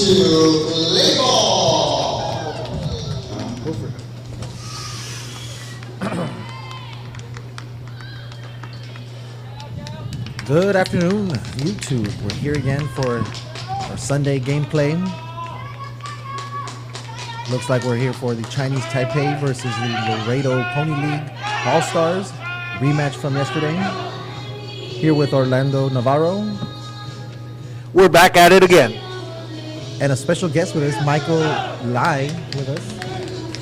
to play ball. Good afternoon, YouTube. We're here again for our Sunday gameplay. Looks like we're here for the Chinese Taipei versus the Laredo Pony League All-Stars rematch from yesterday. Here with Orlando Navarro. We're back at it again. And a special guest with us, Michael Lai, with us.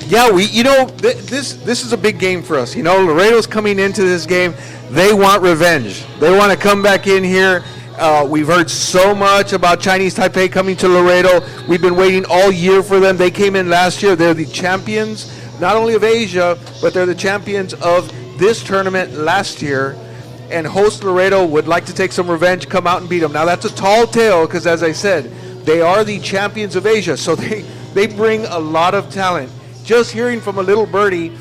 Yeah, this is a big game for us. Laredo's coming into this game. They want revenge. They want to come back in here. We've heard so much about Chinese Taipei coming to Laredo. We've been waiting all year for them. They came in last year. They're the champions, not only of Asia, but they're the champions of this tournament last year. And host Laredo would like to take some revenge, come out and beat them. Now, that's a tall tale because, as I said, they are the champions of Asia. So they bring a lot of talent. Just hearing from a little birdie,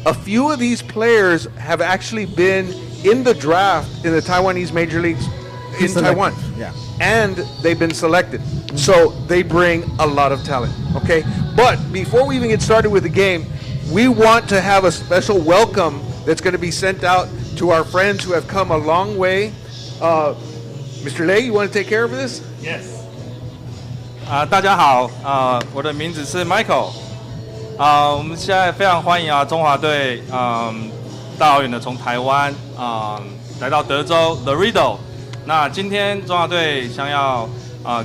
a few of these players have actually been in the draft in the Taiwanese major leagues in Taiwan. Yeah. And they've been selected. So they bring a lot of talent, okay? But before we even get started with the game, we want to have a special welcome that's going to be sent out to our friends who have come a long way. Mr. Lei, you want to take care of this? Yes. 大家好，我的名字是 Michael。我们现在非常欢迎中华队，大老远的从台湾来到德州 Laredo。那今天中华队想要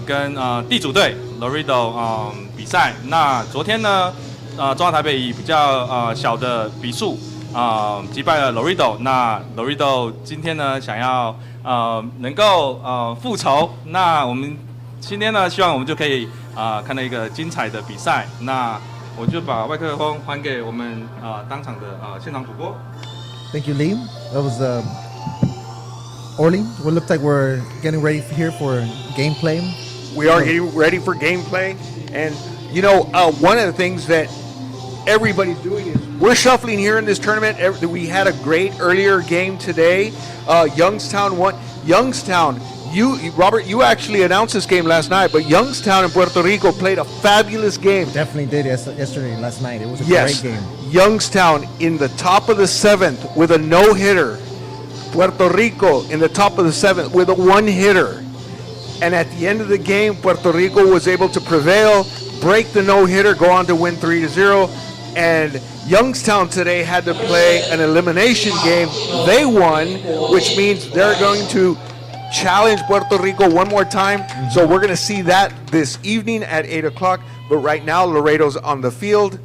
跟地主队 Laredo 比赛。那昨天呢，中华台北以比较小的比数击败了 Laredo。那 Laredo 今天呢想要能够复仇。那我们今天呢希望我们就可以看到一个精彩的比赛。那我就把麦克风还给我们当场的现场主播。Thank you, Lee. That was Orly. It looks like we're getting ready here for gameplay. We are getting ready for gameplay. And, one of the things that everybody's doing is we're shuffling here in this tournament. We had a great earlier game today. Youngstown won. Youngstown, Robert, you actually announced this game last night, but Youngstown in Puerto Rico played a fabulous game. Definitely did yesterday and last night. It was a great game. Youngstown in the top of the 7th with a no-hitter. Puerto Rico in the top of the 7th with a one-hitter. And at the end of the game, Puerto Rico was able to prevail, break the no-hitter, go on to win 3-0. And Youngstown today had to play an elimination game. They won, which means they're going to challenge Puerto Rico one more time. So we're going to see that this evening at 8 o'clock. But right now, Laredo's on the field.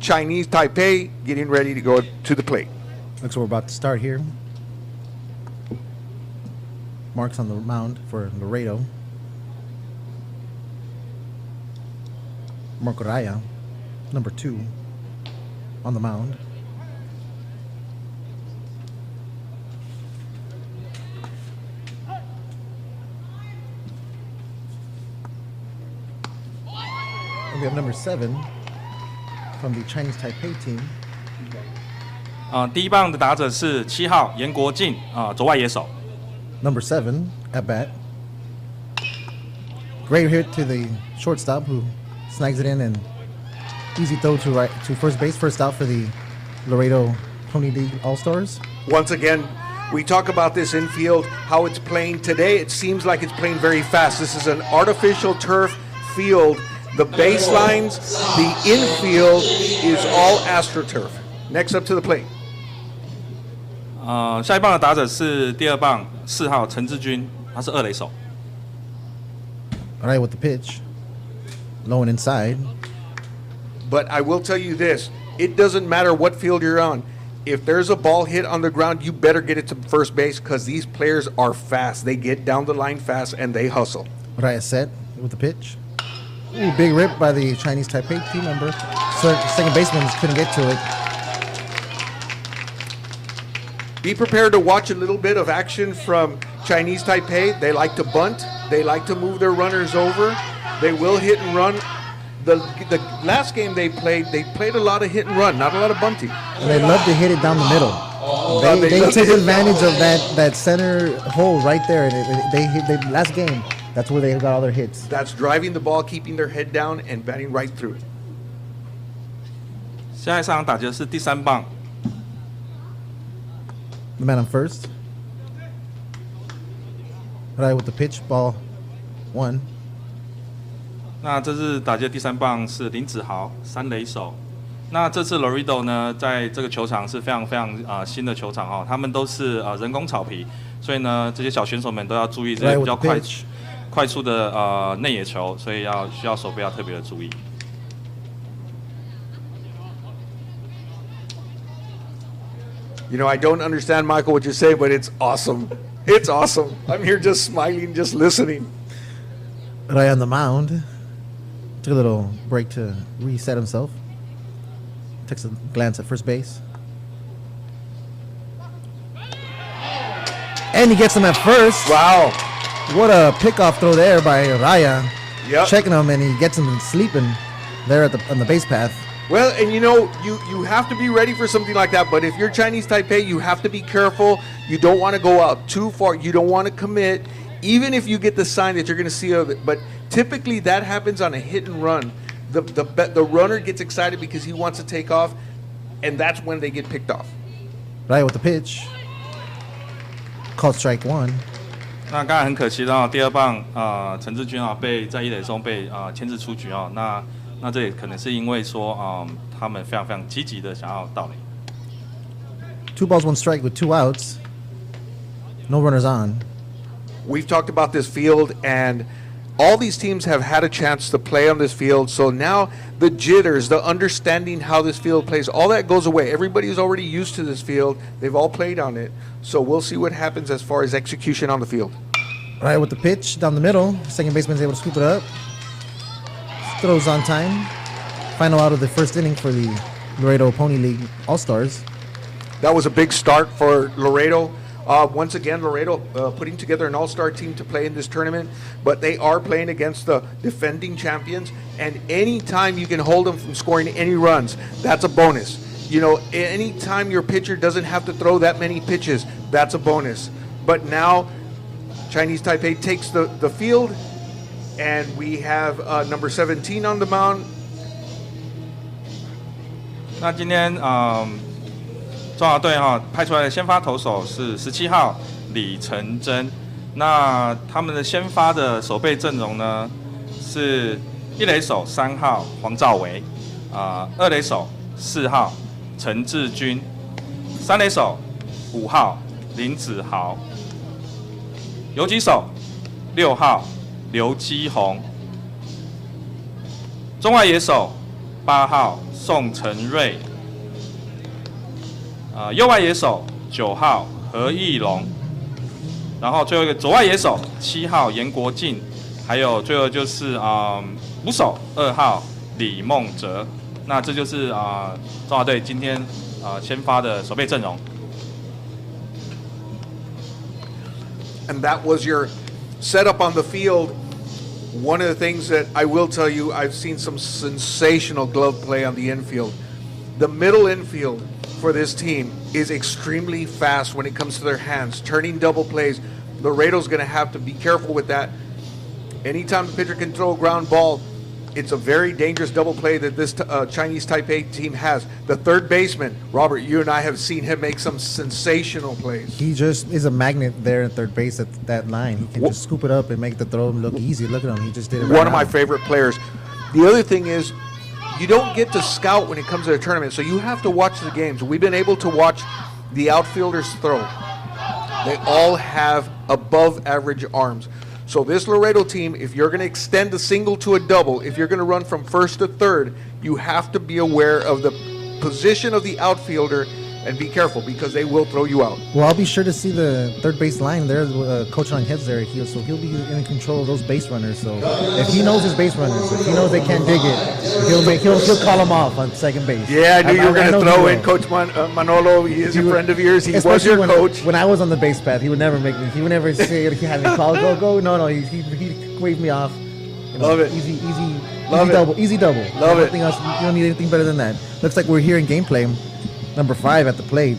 Chinese Taipei getting ready to go to the plate. Looks like we're about to start here. Marks on the mound for Laredo. Marco Raya, number 2, on the mound. And we have number 7 from the Chinese Taipei team. 第一棒的打者是7号严国进左外野手。Number 7 at bat. Great hit to the shortstop who snags it in and easy throw to first base. First out for the Laredo Pony League All-Stars. Once again, we talk about this infield, how it's playing today. It seems like it's playing very fast. This is an artificial turf field. The baselines, the infield is all AstroTurf. Next up to the plate. 下一棒的打者是第2棒4号陈志军，他是2垒手。All right, with the pitch, low and inside. But I will tell you this: it doesn't matter what field you're on. If there's a ball hit on the ground, you better get it to first base because these players are fast. They get down the line fast and they hustle. Raya set with the pitch. Ooh, big rip by the Chinese Taipei team member. Second baseman couldn't get to it. Be prepared to watch a little bit of action from Chinese Taipei. They like to bunt. They like to move their runners over. They will hit and run. The last game they played a lot of hit and run, not a lot of bunting. And they love to hit it down the middle. They take advantage of that center hole right there. They last game That's where they got all their hits. That's driving the ball, keeping their head down, and batting right through. 现在上场打击的是第3棒， The man on first. Right with the pitch, ball 1. 那这次打击的第3棒是林子豪3垒手。那这次 Laredo 呢，在这个球场是非常非常新的球场哦，他们都是人工草皮，所以呢，这些小选手们都要注意这些比较快速的内野球，所以需要手背要特别的注意。You know, I don't understand, Michael, what you say, but it's awesome. It's awesome. I'm here just smiling, just listening. Right on the mound. Took a little break to reset himself. Takes a glance at first base. And he gets him at first. Wow. What a pickoff throw there by Raya. Yep. Checking him, and he gets him sleeping there on the base path. Well, and you know, you have to be ready for something like that. But if you're Chinese Taipei, you have to be careful. You don't want to go out too far. You don't want to commit, even if you get the sign that you're going to see of it. But typically that happens on a hit and run. The runner gets excited because he wants to take off, and that's when they get picked off. Right with the pitch. Called strike 1. 那刚才很可惜的第2棒陈志军被在1垒中被牵制出局那这也可能是因为说他们非常非常积极的想要盗垒。2 balls, 1 strike with 2 outs. No runners on. We've talked about this field, and all these teams have had a chance to play on this field. So now the jitters, the understanding how this field plays, all that goes away. Everybody's already used to this field. They've all played on it. So we'll see what happens as far as execution on the field. Right with the pitch down the middle. Second baseman's able to scoop it up. Throws on time. Final out of the first inning for the Laredo Pony League All-Stars. That was a big start for Laredo. Once again, Laredo putting together an all-star team to play in this tournament, but they are playing against the defending champions, and anytime you can hold them from scoring any runs, that's a bonus. You know, anytime your pitcher doesn't have to throw that many pitches, that's a bonus. But now, Chinese Taipei takes the field, and we have number 17 on the mound. 那今天中华队派出来的先发投手是17号李成真。那他们的先发的守备阵容呢是1垒手3号黄兆维，2垒手4号陈志军，3垒手5号林子豪，游击手6号刘基宏，中外野手8号宋承瑞。右外野手9号何义龙，然后最后一个左外野手7号严国进，还有最后就是捕手2号李梦哲。那这就是中华队今天先发的守备阵容。And that was your setup on the field. One of the things that I will tell you, I've seen some sensational glove play on the infield. The middle infield for this team is extremely fast when it comes to their hands, turning double plays. Laredo's going to have to be careful with that. Anytime the pitcher can throw a ground ball, it's a very dangerous double play that this Chinese Taipei team has. The third baseman, Robert, you and I have seen him make some sensational plays. He just is a magnet there at third base at that line. He can just scoop it up and make the throw look easy. Look at him. He just did it right One of now. my favorite players. The other thing is, you don't get to scout when it comes to a tournament, so you have to watch the games. We've been able to watch the outfielders throw. They all have above average arms. So this Laredo team, if you're going to extend a single to a double, if you're going to run from first to third, you have to be aware of the position of the outfielder and be careful because they will throw you out. Well, I'll be sure to see the third base line there. Coach on heads there, so he'll be in control of those base runners. So if he knows his base runners, if he knows they can't dig it, he'll call them off on second base. Yeah, I knew you were going to throw in Coach Manolo. He is a friend of yours. He was your coach. When I was on the base path, he would never make me. He would never say he had me call go. No. He waved me off. Love it. Easy Love it. double. Easy double. Love it. Nothing else. You don't need anything better than that. Looks like we're here in gameplay. Number 5 at the plate.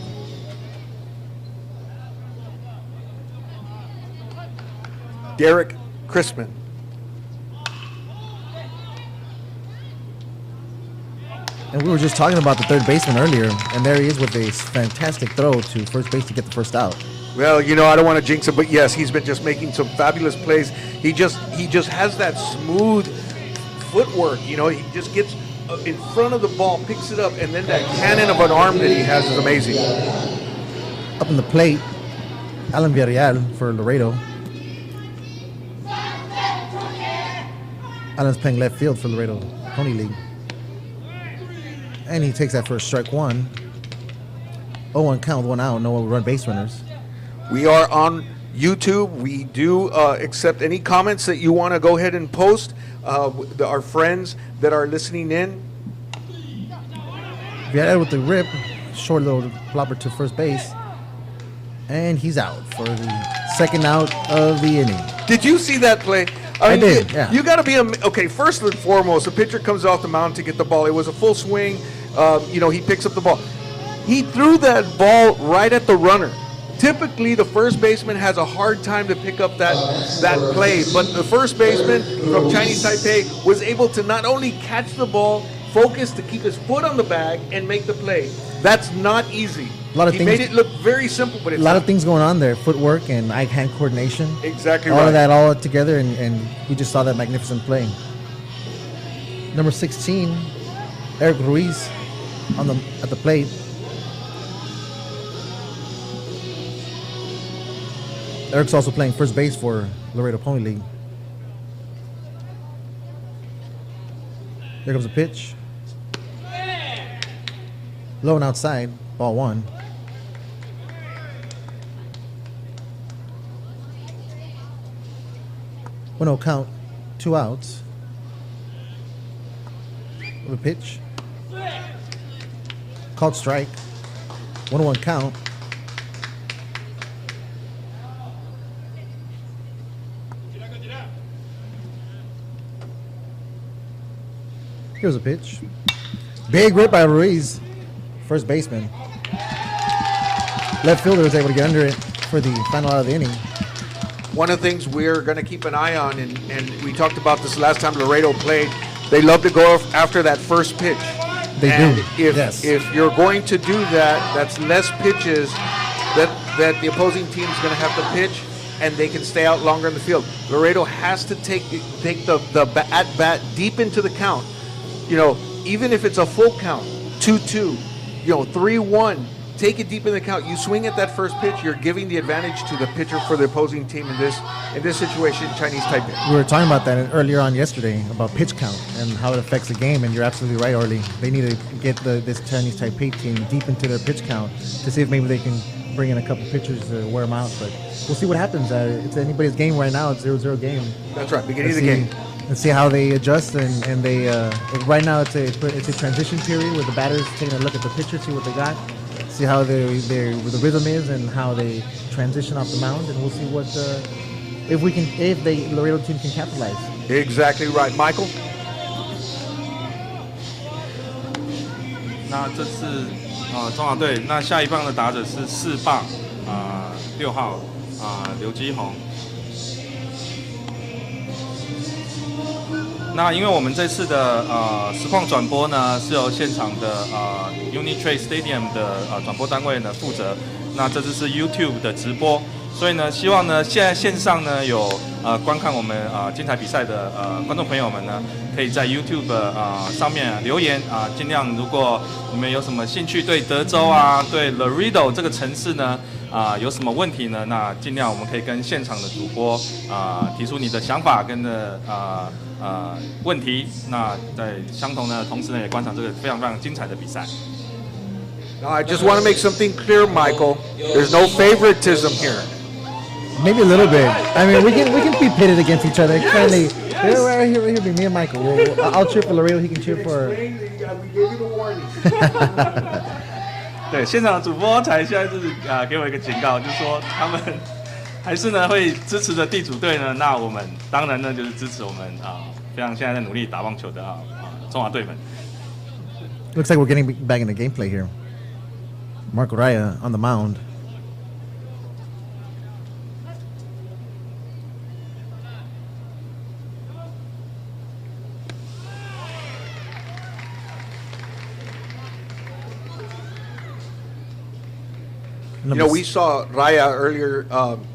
Derek Crispin. And we were just talking about the third baseman earlier, and there he is with a fantastic throw to first base to get the first out. Well, you know, I don't want to jinx it, but yes, he's been just making some fabulous plays. He just has that smooth footwork. You know, he just gets in front of the ball, picks it up, and then that cannon of an arm that he has is amazing. Up in the plate, Alan Villarreal for Laredo. Alan's playing left field for Laredo Pony League. And he takes that first strike one. 0-1 count, 1 out, no run base runners. We are on YouTube. We do accept any comments that you want to go ahead and post. Our friends that are listening in. Villarreal with the rip, short little flopper to first base. And he's out for the second out of the inning. Did you see that play? I did, yeah. You got to be okay. First and foremost, the pitcher comes off the mound to get the ball. It was a full swing. You know, he picks up the ball. He threw that ball right at the runner. Typically, the first baseman has a hard time to pick up that play, but the first baseman from Chinese Taipei was able to not only catch the ball, focus to keep his foot on the bag, and make the play. That's not easy. He made it look very simple, but it's a lot of things going on there. Footwork and eye-hand coordination. Exactly all right. All of that all together, and we just saw that magnificent play. Number 16, Eric Ruiz at the plate. Eric's also playing first base for Laredo Pony League. Here comes a pitch. Low and outside, ball one. 1-0 count, 2 outs. With a pitch. Called strike. 1-1 count. Here's a pitch. Big rip by Ruiz, first baseman. Left fielder was able to get under it for the final out of the inning. One of the things we're going to keep an eye on, and we talked about this last time Laredo played, they love to go after that first pitch. They and do, yes. If you're going to do that, that's less pitches that the opposing team is going to have to pitch, and they can stay out longer in the field. Laredo has to take the at-bat deep into the count. You know, even if it's a full count, 2-2, 3-1, take it deep in the count. You swing at that first pitch, you're giving the advantage to the pitcher for the opposing team in this situation, Chinese Taipei. We were talking about that earlier on yesterday about pitch count and how it affects the game, and you're absolutely right, Orly. They need to get this Chinese Taipei team deep into their pitch count to see if maybe they can bring in a couple pitchers to wear them out. But we'll see what happens. It's anybody's game right now. It's 0-0 game. That's right, beginning of the game. And see how they adjust, and they right now it's a transition period where the batter's taking a look at the pitcher, see what they got, see how the rhythm is, and how they transition off the mound, and we'll see what if the Laredo team can capitalize. Exactly right, Michael. 那这次中华队，那下一棒的打者是4棒6号刘基宏。那因为我们这次的实况转播呢，是由现场的Uni-Trade Stadium 的转播单位呢负责。那这次是 YouTube 的直播，所以呢，希望呢现在线上呢有观看我们精彩比赛的观众朋友们呢，可以在 YouTube 上面留言尽量如果你们有什么兴趣，对德州对 Laredo 这个城市呢有什么问题呢？那尽量我们可以跟现场的主播提出你的想法跟问题。那在相同的同时呢，也观赏这个非常非常精彩的比赛。Now, I just want to make something clear, Michael. There's no favoritism here. Maybe a little bit. I mean, we can be pitted against each other. Friendly. Right here, be me and Michael. I'll cheer for Laredo. He can cheer for. We gave you the warning. 对，现场的主播才现在就是给我一个警告，就是说他们还是呢会支持着地主队呢。那我们当然呢就是支持我们非常现在在努力打棒球的中华队们。Looks like we're getting back in the gameplay here. Marco Raya on the mound. You know, we saw Raya earlier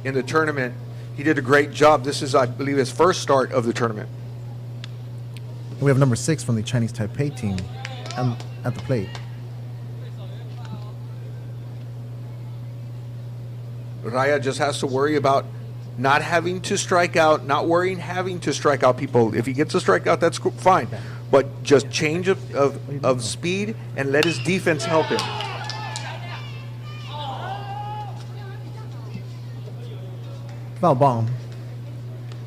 in the tournament. He did a great job. This is, I believe, his first start of the tournament. We have number 6 from the Chinese Taipei team at the plate. Raya just has to worry about not having to strike out, not worrying having to strike out people. If he gets a strikeout, that's fine. But just change of speed and let his defense help him. Foul ball.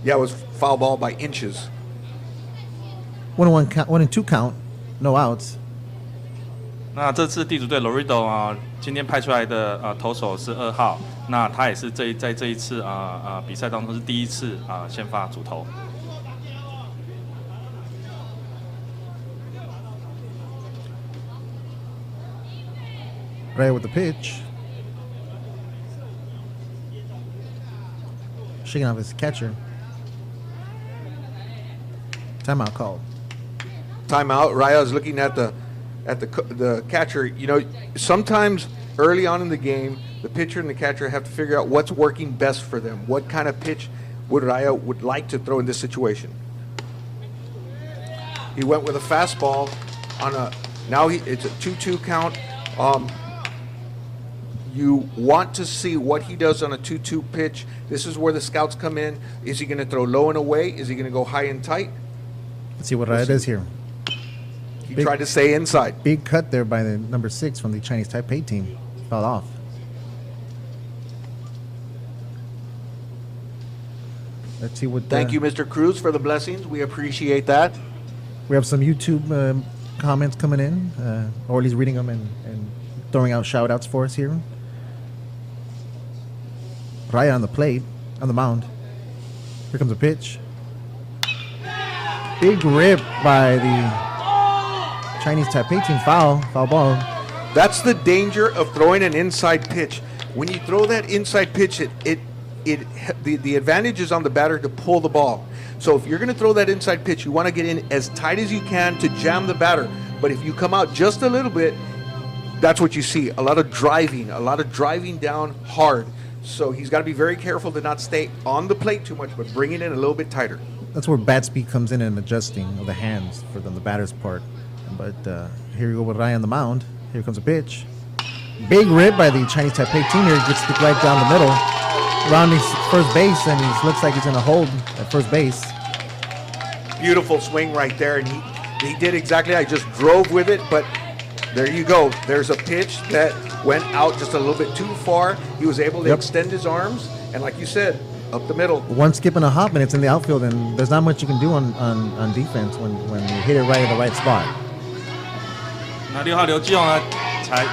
Yeah, it was foul ball by inches. 1-1 count, 1-2 count, no outs. 那这次地主队 Laredo 今天派出来的投手是2号，那他也是在这一次比赛当中是第一次先发主投。Right with the pitch. Shaking off his catcher. Timeout called. Timeout. Raya is looking at the catcher. You know, sometimes early on in the game, the pitcher and the catcher have to figure out what's working best for them. What kind of pitch would Raya would like to throw in this situation? He went with a fastball on a. Now it's a 2-2 count. You want to see what he does on a 2-2 pitch. This is where the scouts come in. Is he going to throw low and away? Is he going to go high and tight? Let's see what Raya does here. He tried to stay inside. Big cut there by the number 6 from the Chinese Taipei team. Fell off. Let's see what. Thank you, Mr. Cruz, for the blessings. We appreciate that. We have some YouTube comments coming in. Orly's reading them and throwing out shout-outs for us here. Raya on the plate, on the mound. Here comes a pitch. Big rip by the Chinese Taipei team. Foul ball. That's the danger of throwing an inside pitch. When you throw that inside pitch, the advantage is on the batter to pull the ball. So if you're going to throw that inside pitch, you want to get in as tight as you can to jam the batter. But if you come out just a little bit, that's what you see. A lot of driving down hard. So he's got to be very careful to not stay on the plate too much, but bring it in a little bit tighter. That's where bat speed comes in and adjusting of the hands for the batter's part. But here we go with Raya on the mound. Here comes a pitch. Big rip by the Chinese Taipei team here. He gets it right down the middle. Rounding first base, and he looks like he's going to hold at first base. Beautiful swing right there. And he did exactly. I just drove with it, but there you go. There's a pitch that went out just a little bit too far. He was able to extend his arms, and like you said, up the middle. One skip and a hop, and it's in the outfield, and there's not much you can do on defense when you hit it right at the right spot. 那6号刘基宏呢，才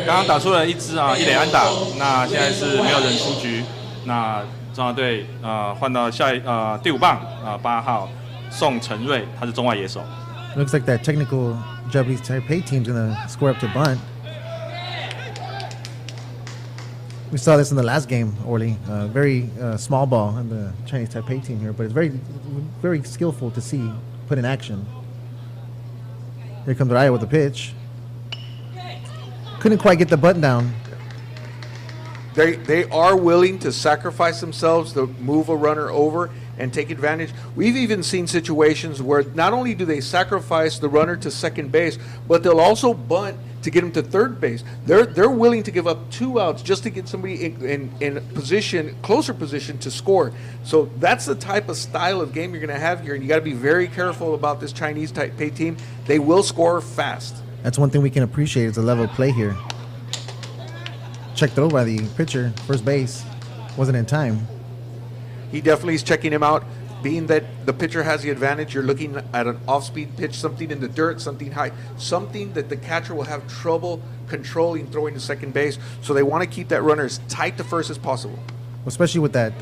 刚刚打出了一支一垒安打，那现在是没有人出局。那中华队换到第5棒8号宋承瑞，他是中外野手。Looks like that technical Japanese Taipei team's gonna square up to bunt. We saw this in the last game, Orly. Very small ball on the Chinese Taipei team here, but it's very, very skillful to see put in action. Here comes Raya with the pitch. Couldn't quite get the button down. They are willing to sacrifice themselves to move a runner over and take advantage. We've even seen situations where not only do they sacrifice the runner to second base, but they'll also bunt to get him to third base. They're willing to give up 2 outs just to get somebody in position, closer position to score. So that's the type of style of game you're going to have here, and you got to be very careful about this Chinese Taipei team. They will score fast. That's one thing we can appreciate is the level of play here. Checked throw by the pitcher, first base, wasn't in time. He definitely is checking him out. Being that the pitcher has the advantage, you're looking at an off-speed pitch, something in the dirt, something high, something that the catcher will have trouble controlling throwing to second base. So they want to keep that runner as tight to first as possible. Especially with that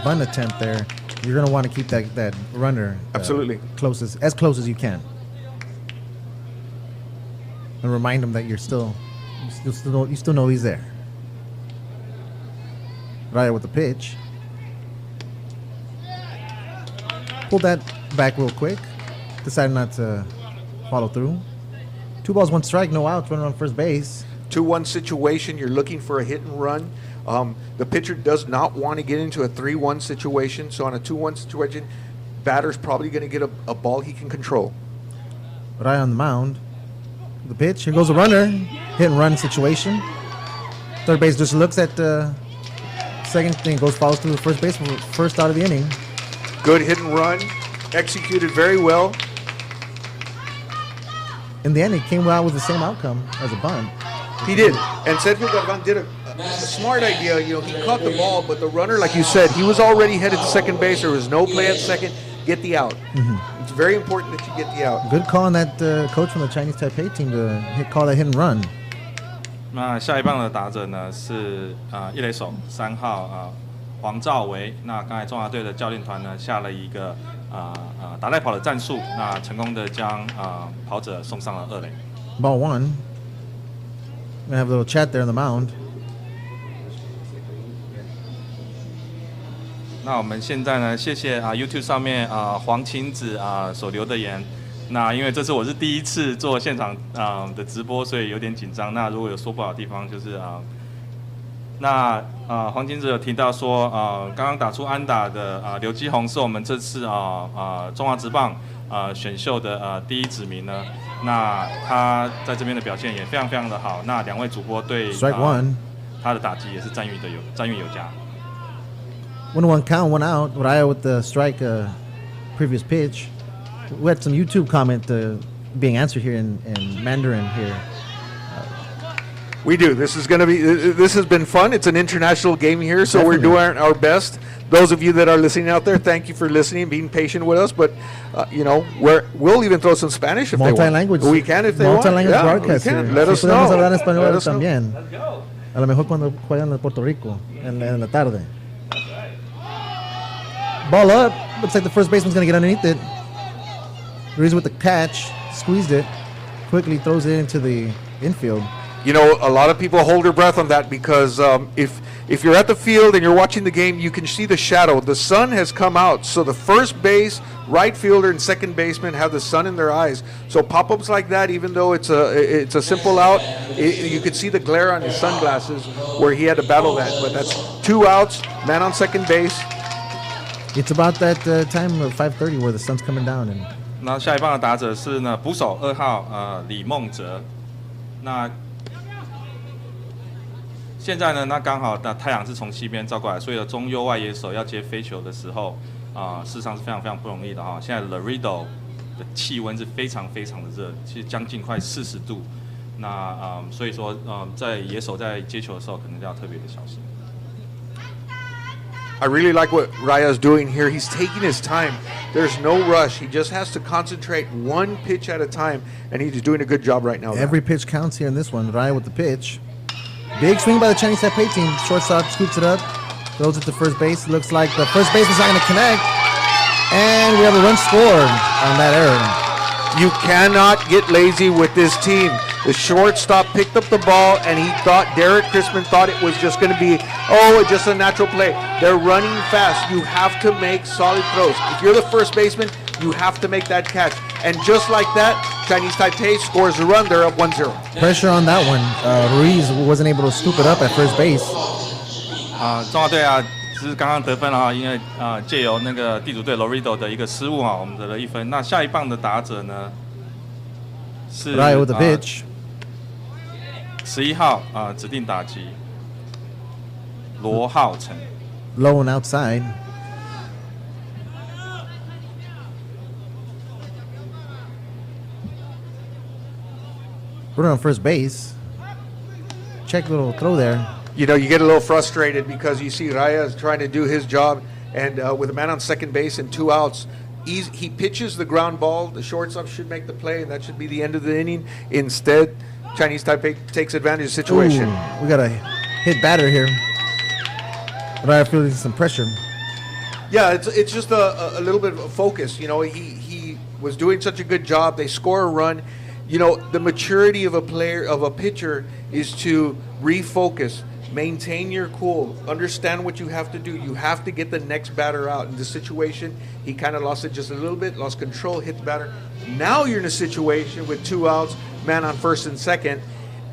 bunt attempt there, you're going to want to keep that runner absolutely as close as you can, and remind him that you still know he's there. Raya with the pitch. Pulled that back real quick. Decided not to follow through. 2 balls, 1 strike, no outs, runner on first base. 2-1 situation, you're looking for a hit and run. The pitcher does not want to get into a 3-1 situation. So on a 2-1 situation, batter's probably going to get a ball he can control. Raya on the mound. The pitch. Here goes a runner. Hit and run situation. Third base just looks at second thing, follows through the first base, first out of the inning. Good hit and run. Executed very well. In the end, he came out with the same outcome as a bunt. He did. And Sergio Galvan did a smart idea. You know, he caught the ball, but the runner, like you said, he was already headed to second base. There was no play at second. Get the out. It's very important that you get the out. Good call on that coach from the Chinese Taipei team to call that hit and run. 那下一棒的打者呢是一垒手3号黄兆维。那刚才中华队的教练团呢下了一个打带跑的战术，那成功的将跑者送上了2垒。Ball 1. Gonna have a little chat there on the mound. 那我们现在呢，谢谢YouTube 上面黄晴子所留的言。那因为这次我是第一次做现场的直播，所以有点紧张。那如果有说不好的地方，就是那黄晴子有提到说刚刚打出安打的刘基宏是我们这次中华职棒选秀的第一指名呢。那他在这边的表现也非常非常的好。那2位主播对他的打击也是赞誉有加。1-1 count, 1 out. Raya with the strike previous pitch. We had some YouTube comment being answered here in Mandarin here. We do. This has been fun. It's an international game here, so Definitely. We're doing our best. Those of you that are listening out there, thank you for listening, being patient with us. But you know, we'll even throw some Spanish if they want. Multi-language. We can if they want. Multi-language Yeah, broadcast we can. here. Let us know. Podemos hablar en español Let us know. también. A lo mejor cuando juegan en Puerto Rico en la tarde. Ball up. Looks like the first baseman's going to get underneath it. Reese with the catch. Squeezed it. Quickly throws it into the infield. You know, a lot of people hold their breath on that because if you're at the field and you're watching the game, you can see the shadow. The sun has come out, so the first base, right fielder, and second baseman have the sun in their eyes. So pop-ups like that, even though it's a simple out, you could see the glare on his sunglasses where he had to battle that. But that's 2 outs, man on second base. It's about that time of 5:30 where the sun's coming down. And 那下一棒的打者是呢捕手2号李梦哲。那现在呢，那刚好太阳是从西边照过来，所以中右外野手要接飞球的时候事实上是非常非常不容易的哈。现在 Laredo 的气温是非常非常的热，其实将近快40度。那所以说在野手在接球的时候，可能要特别的小心。I really like what Raya's doing here. He's taking his time. There's no rush. He just has to concentrate one pitch at a time, and he's doing a good job right now. Every pitch counts here in this one. Raya with the pitch. Big swing by the Chinese Taipei team. Shortstop scoops it up, throws it to first base. Looks like the first baseman's not going to connect. And we have a run scored on that error. You cannot get lazy with this team. The shortstop picked up the ball, and Derek Chrisman thought it was just going to be, just a natural play. They're running fast. You have to make solid throws. If you're the first baseman, you have to make that catch. And just like that, Chinese Taipei scores a run. They're up 1-0. Pressure on that one. Ruiz wasn't able to scoop it up at first base. 中华队只是刚刚得分因为借由那个地主队 Laredo 的一个失误我们得了1分。那下一棒的打者呢是 Raya with the pitch. 11号指定打击罗浩成。Low and outside. Runner on first base. Check little throw there. You know, you get a little frustrated because you see Raya is trying to do his job, and with a man on second base and 2 outs, he pitches the ground ball. The shortstop should make the play, and that should be the end of the inning. Instead, Chinese Taipei takes advantage of the situation. We got a hit batter here. Raya feeling some pressure. Yeah, it's just a little bit of focus. You know, he was doing such a good job. They score a run. You know, the maturity of a pitcher is to refocus, maintain your cool, understand what you have to do. You have to get the next batter out. In this situation, he kind of lost it just a little bit, lost control, hit the batter. Now you're in a situation with 2 outs, man on first and second,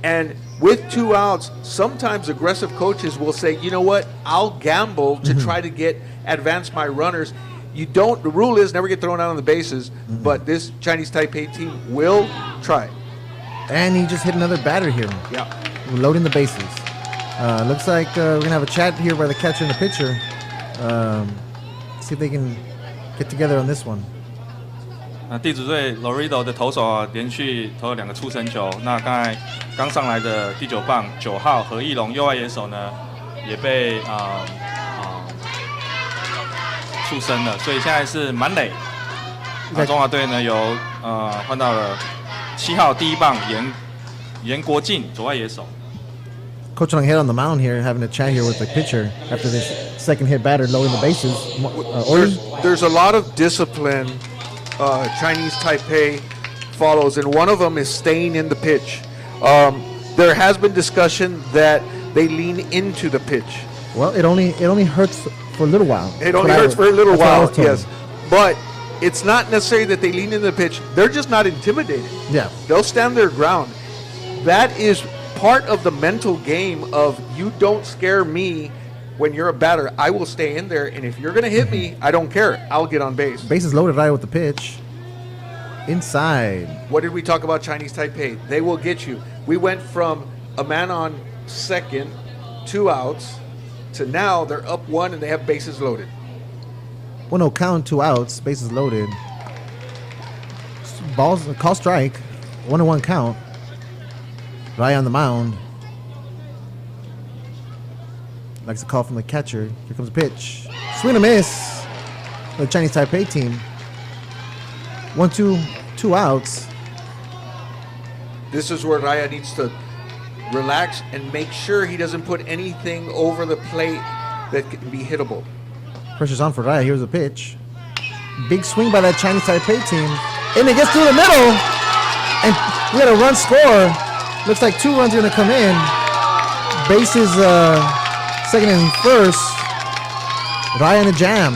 And with 2 outs, sometimes aggressive coaches will say, you know what, I'll gamble to try to advance my runners. The rule is never get thrown out on the bases, but this Chinese Taipei team will try. And he just hit another batter here. Yeah. Loading the bases. Looks like we're going to have a chat here by the catcher and the pitcher. See if they can get together on this one. 那地主队 Laredo 的投手啊，连续投了2个触身球。那刚上来的第9棒9号何义龙右外野手呢，也被触身了，所以现在是满垒。那中华队呢有换到了7号第1棒严国进左外野手。Coach Rangel on the mound here, having a chat here with the pitcher after this second hit batter loading the bases. There's a lot of discipline Chinese Taipei follows, and one of them is staying in the pitch. There has been discussion that they lean into the pitch. Well, it only hurts for a little while. It only hurts for a little while, yes. But it's not necessarily that they lean into the pitch. They're just not intimidated. Yeah. They'll stand their ground. That is part of the mental game of you don't scare me when you're a batter. I will stay in there, and if you're going to hit me, I don't care. I'll get on base. Bases loaded right with the pitch. Inside. What did we talk about Chinese Taipei? They will get you. We went from a man on second, 2 outs, to now they're up 1 and they have bases loaded. 1-0 count, 2 outs, bases loaded. Balls, call strike, 1-1 count. Raya on the mound. Likes a call from the catcher. Here comes a pitch. Swing and a miss. The Chinese Taipei team. 1-2, 2 outs. This is where Raya needs to relax and make sure he doesn't put anything over the plate that can be hittable. Pressure's on for Raya. Here's a pitch. Big swing by that Chinese Taipei team. And it gets through the middle. And we got a run score. Looks like 2 runs are going to come in. Bases second and first. Raya in a jam.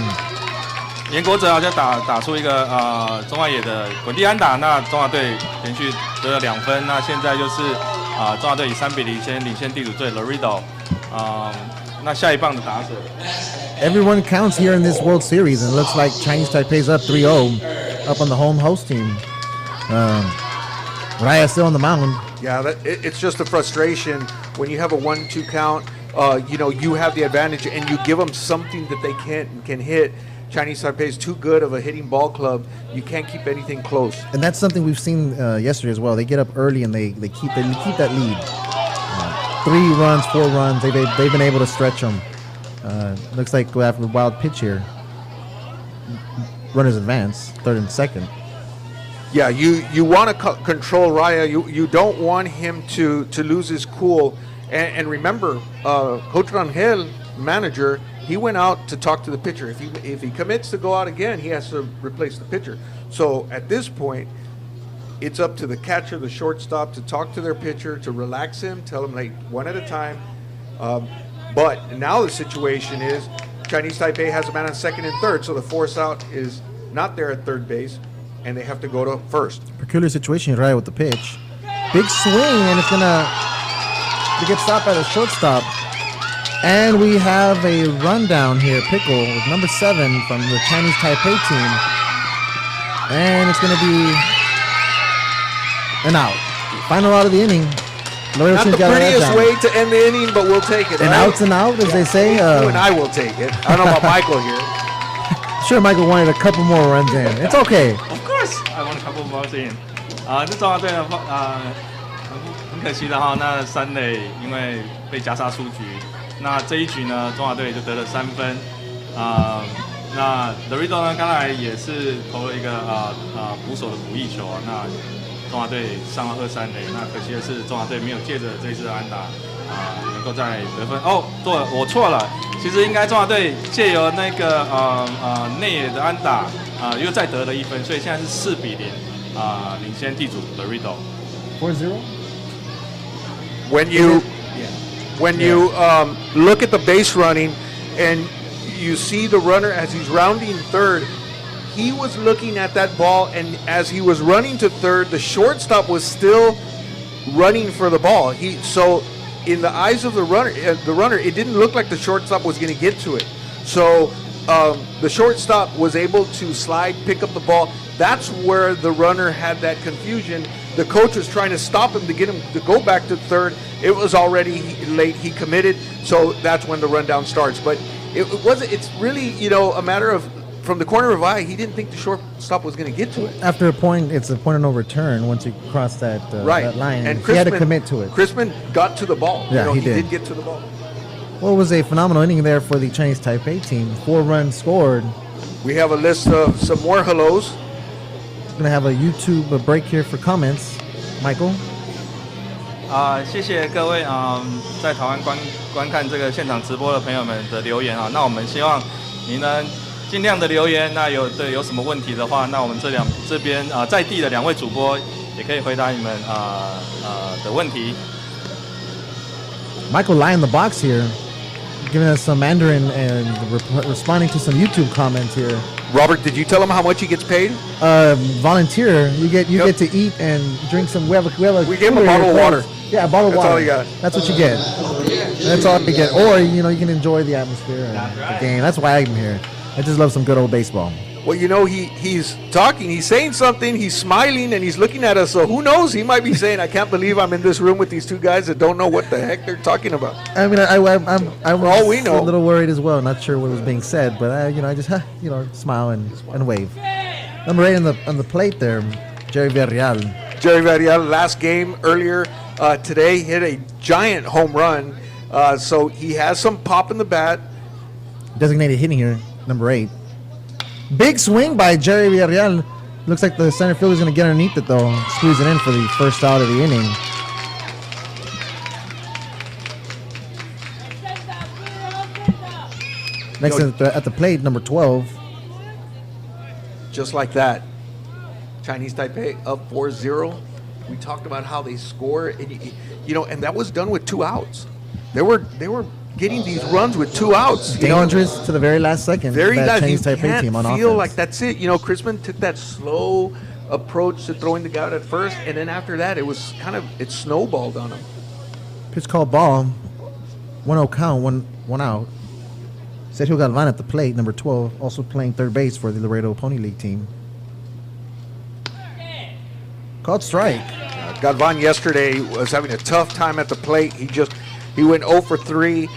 严国哲好像打出一个中外野的滚地安打，那中华队连续得了2分，那现在就是中华队以3-0先领先地主队 Laredo。那下一棒的打者 Everyone counts here in this World Series, and it looks like Chinese Taipei's up 3-0, up on the home host team. Raya still on the mound. Yeah, it's just a frustration when you have a 1-2 count. You have the advantage, and you give them something that they can hit. Chinese Taipei is too good of a hitting ball club. You can't keep anything close. And that's something we've seen yesterday as well. They get up early and they keep that lead. 3 runs, 4 runs. They've been able to stretch them. Looks like we have a wild pitch here. Runners advance, third and second. Yeah, you want to control Raya. You don't want him to lose his cool. And remember, Coach Rangel, manager, he went out to talk to the pitcher. If he commits to go out again, he has to replace the pitcher. So at this point, it's up to the catcher, the shortstop, to talk to their pitcher, to relax him, tell him, like, one at a time. But now the situation is Chinese Taipei has a man on second and third, so the force out is not there at third base, and they have to go to first. Peculiar situation right with the pitch. Big swing, and it's going to get stopped by the shortstop. And we have a rundown here, Pickle, with number 7 from the Chinese Taipei team. And it's going to be an out. Final out of the inning. Not the prettiest way to end the inning, but we'll take it. An out's an out, as they say. You and I will take it. I don't know about Michael here. Sure, Michael wanted a couple more runs in. It's okay. Of course, I want a couple more in. 这中华队呢，很可惜的哈，那3垒因为被夹杀出局。那这一局呢，中华队就得了3分。那 Laredo 呢，刚才也是投了一个捕手的补益球啊。那中华队上了2-3垒，那可惜的是中华队没有借着这一次的安打能够再得分。哦，对，我错了，其实应该中华队借由那个内野的安打又再得了1分，所以现在是4-0领先地主 Laredo。4-0. When you look at the base running and you see the runner as he's rounding third, he was looking at that ball, and as he was running to third, the shortstop was still running for the ball. So in the eyes of the runner, it didn't look like the shortstop was going to get to it. So the shortstop was able to slide, pick up the ball. That's where the runner had that confusion. The coach was trying to stop him to get him to go back to third. It was already late. He committed, so that's when the rundown starts. But it's really, a matter of, from the corner of eye, he didn't think the shortstop was going to get to it. After a point, it's a point of no return once you cross that line. And he had to commit to it. Crispin got to the ball. Yeah, he did get to the ball. Well, it was a phenomenal inning there for the Chinese Taipei team. 4 runs scored. We have a list of some more hellos. Going to have a YouTube break here for comments. Michael? 谢谢各位在台湾观看这个现场直播的朋友们的留言啊。那我们希望您能尽量的留言。那有什么问题的话，那我们这边在地的2位主播也可以回答你们的问题。Michael Lai in the box here, giving us some Mandarin and responding to some YouTube comments here. Robert, did you tell him how much he gets paid? Volunteer. You get to eat and drink some. We gave him a bottle of water. Yeah, a bottle of water. That's all you got. That's what you get. That's all you get. Or you can enjoy the atmosphere and the game. That's why I'm here. I just love some good old baseball. Well, he's talking, he's saying something, he's smiling, and he's looking at us. So who knows? He might be saying, "I can't believe I'm in this room with these 2 guys that don't know what the heck they're talking about." I mean, I was all we know. a little worried as well. Not sure what was being said, but I just smile and wave. Number 8 on the plate there, Jerry Villarreal. Jerry Villarreal, last game earlier today, hit a giant home run. So he has some pop in the bat. Designated hitting here, number 8. Big swing by Jerry Villarreal. Looks like the center fielder is going to get underneath it, though. Squeeze it in for the first out of the inning. Next at the plate, number 12. Just like that. Chinese Taipei up 4-0. We talked about how they score, and that was done with 2 outs. They were getting these runs with 2 outs. Dangerous to the very last second. Very that nice. Chinese Taipei team on feel offense. like that's it. Crispin took that slow approach to throwing the guy out at first, and then after that, it snowballed on him. Pitch called ball. 1-0 count, one out. Sergio Galvan at the plate, number 12, also playing third base for the Laredo Pony League team. Called strike. Galvan yesterday was having a tough time at the plate. He went 0 for 3, 3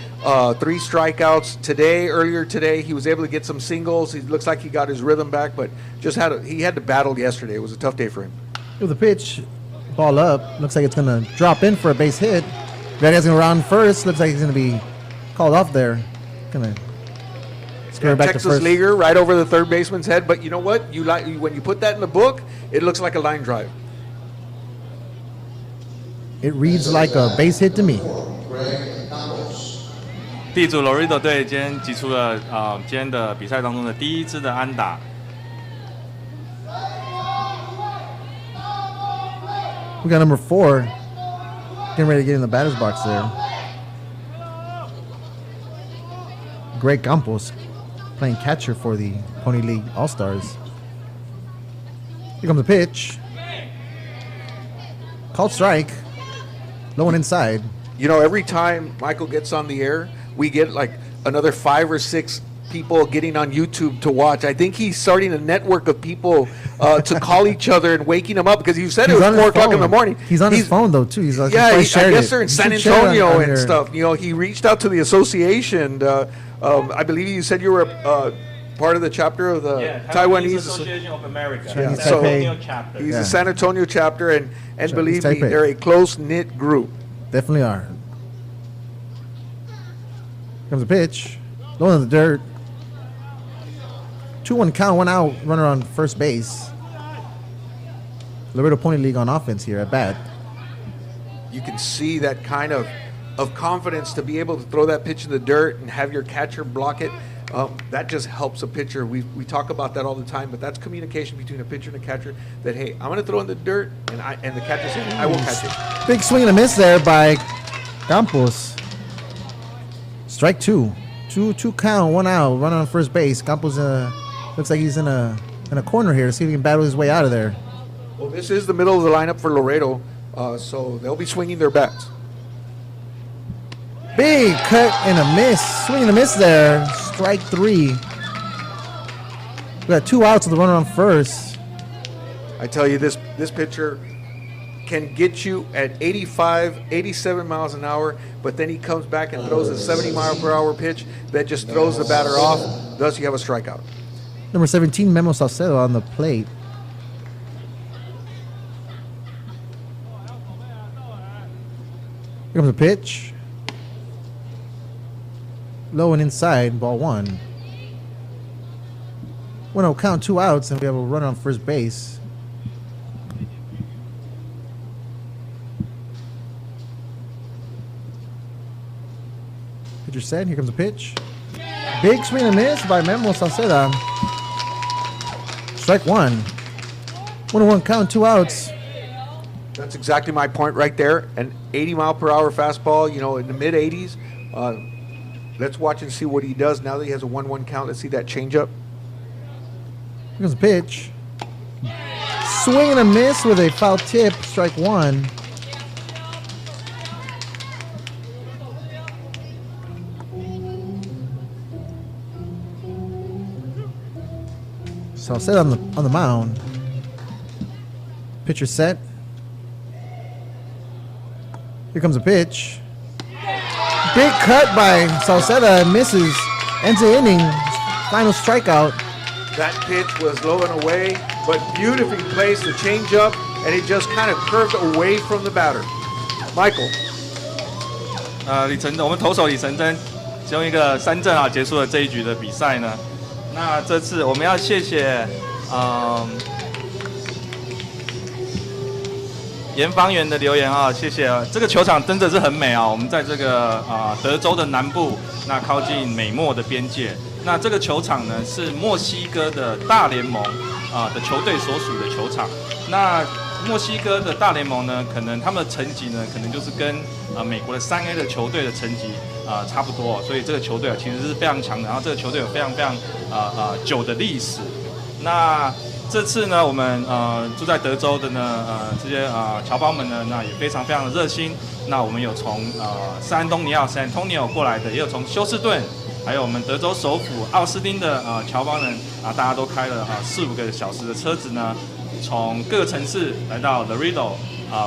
strikeouts. Earlier today, he was able to get some singles. He looks like he got his rhythm back, but he had to battle yesterday. It was a tough day for him. With the pitch, ball up. Looks like it's going to drop in for a base hit. Varia's going to round first. Looks like he's going to be called off there. Going to scare back Texas to first. leaguer right over the third baseman's head. But you know what? When you put that in the book, it looks like a line drive. It reads like a base hit to me. 地主 Laredo 队今天击出了今天的比赛当中的第1支的安打。We got number 4 getting ready to get in the batter's box there. Greg Campos playing catcher for the Pony League All-Stars. Here comes the pitch. Called strike. Low and inside. Every time Michael gets on the air, we get like another 5 or 6 people getting on YouTube to watch. I think he's starting a network of people to call each other and waking them up, because you said it was 4 o'clock in the morning. He's on his phone, though, too. I guess they're in San Antonio and stuff. He reached out to the association. I believe you said you were part of the chapter of the Taiwanese Association of America. Yeah. San Antonio chapter. He's a San Antonio chapter, and believe me, Taipei. they're a close-knit group. Definitely are. Comes a pitch. Low in the dirt. 2-1 count, 1 out, runner on first base. Laredo Pony League on offense here at bat. You can see that kind of confidence to be able to throw that pitch in the dirt and have your catcher block it. That just helps a pitcher. We talk about that all the time, but that's communication between a pitcher and a catcher. That, hey, I'm going to throw in the dirt, and the catcher says, I will catch it. Big swing and a miss there by Campos. Strike 2. 2 count, 1 out, runner on first base. Campos looks like he's in a corner here to see if he can battle his way out of there. Well, this is the middle of the lineup for Laredo. So they'll be swinging their bats. Big cut and a miss. Swing and a miss there. Strike 3. We got 2 outs with the runner on first. I tell you, this pitcher can get you at 85, 87 miles an hour, but then he comes back and throws a 70-mile-per-hour pitch that just throws the batter off. Thus, you have a strikeout. Number 17, Memo Salcedo on the plate. Here comes a pitch. Low and inside, ball 1. 1-0 count, 2 outs, and we have a runner on first base. Pitcher set. Here comes a pitch. Big swing and miss by Memo Salcedo. Strike 1. 1-1 count, 2 outs. That's exactly my point right there. An 80-mile-per-hour fastball, in the mid-80s. Let's watch and see what he does now that he has a 1-1 count. Let's see that changeup. Here comes a pitch. Swing and a miss with a foul tip. Strike 1. Salcedo on the mound. Pitcher set. Here comes a pitch. Big cut by Salcedo. Misses. Ends the inning. Final strikeout. That pitch was low and away, but beautifully placed, the changeup, and it just kind of curved away from the batter. Michael. 我们投手李承真只用一个3振结束了这一局的比赛呢。那这次我们要谢谢严方圆的留言谢谢。这个球场真的是很美我们在这个德州的南部，那靠近美墨的边界。那这个球场呢是墨西哥的大联盟的球队所属的球场。那墨西哥的大联盟呢，可能他们的层级呢，可能就是跟美国的3A 的球队的层级差不多，所以这个球队其实是非常强的。然后这个球队有非常久的历史。那这次呢，我们住在德州的呢这些侨胞们呢，那也非常的热心。那我们有从San Antonio 过来的，也有从休斯顿，还有我们德州首府奥斯汀的侨胞们大家都开了4-5个小时的车子呢。从各个城市来到 Laredo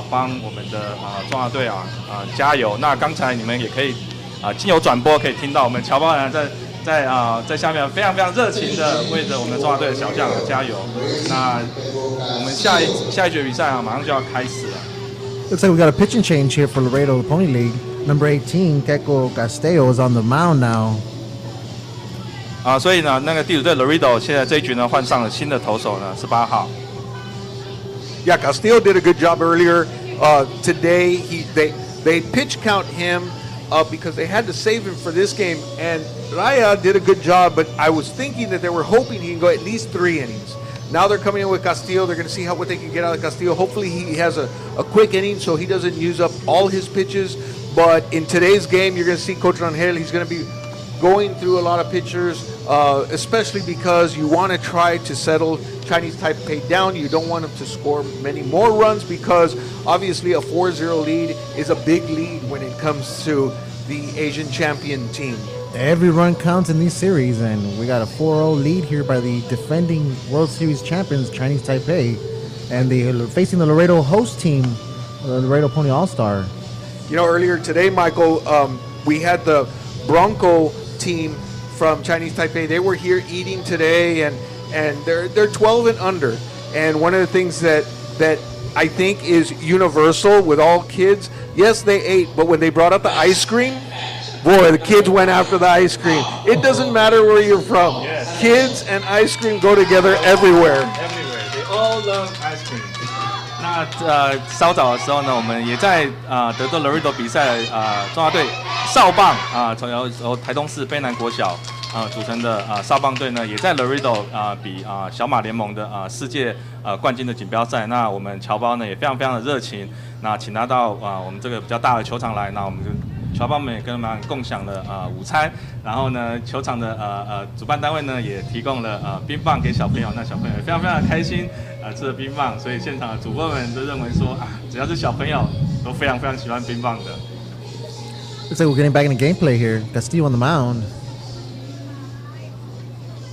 帮我们的中华队加油。那刚才你们也可以经由转播可以听到我们侨胞人在下面非常热情的为着我们中华队的小将加油。那我们下一局比赛马上就要开始了。Looks like we got a pitching change here for Laredo Pony League. Number 18, Keiko Castillo is on the mound now. 所以呢，那个第5队 Laredo 现在这一局呢换上了新的投手呢，18号。Yeah, Castillo did a good job earlier. Today, they pitch count him because they had to save him for this game. And Raya did a good job, but I was thinking that they were hoping he can go at least 3 innings. Now they're coming in with Castillo. They're going to see what they can get out of Castillo. Hopefully he has a quick inning so he doesn't use up all his pitches. But in today's game, you're going to see Coach Rangel. He's going to be going through a lot of pitchers, especially because you want to try to settle Chinese Taipei down. You don't want them to score many more runs because obviously a 4-0 lead is a big lead when it comes to the Asian champion team. Every run counts in these series, and we got a 4-0 lead here by the defending World Series champions, Chinese Taipei, and they're facing the Laredo host team, the Laredo Pony All-Star. Earlier today, Michael, we had the Bronco team from Chinese Taipei. They were here eating today, and they're 12 and under. And one of the things that I think is universal with all kids, yes, they ate, but when they brought up the ice cream, boy, the kids went after the ice cream. It doesn't matter where you're from. Yes. Kids and ice cream go together everywhere. Everywhere. They all love ice cream. 那稍早的时候呢，我们也在德州 Laredo 比赛中华队少棒由台东市卑南国小组成的少棒队呢，也在 Laredo 比小马联盟的世界冠军的锦标赛。那我们侨胞呢也非常的热情，那请他到我们这个比较大的球场来，那我们就侨胞们也跟他们共享了午餐，然后呢，球场的主办单位呢也提供了冰棒给小朋友，那小朋友也非常非常的开心吃了冰棒，所以现场的主播们都认为说只要是小朋友都非常非常喜欢冰棒的。Looks like we're getting back in the gameplay here. Castillo on the mound.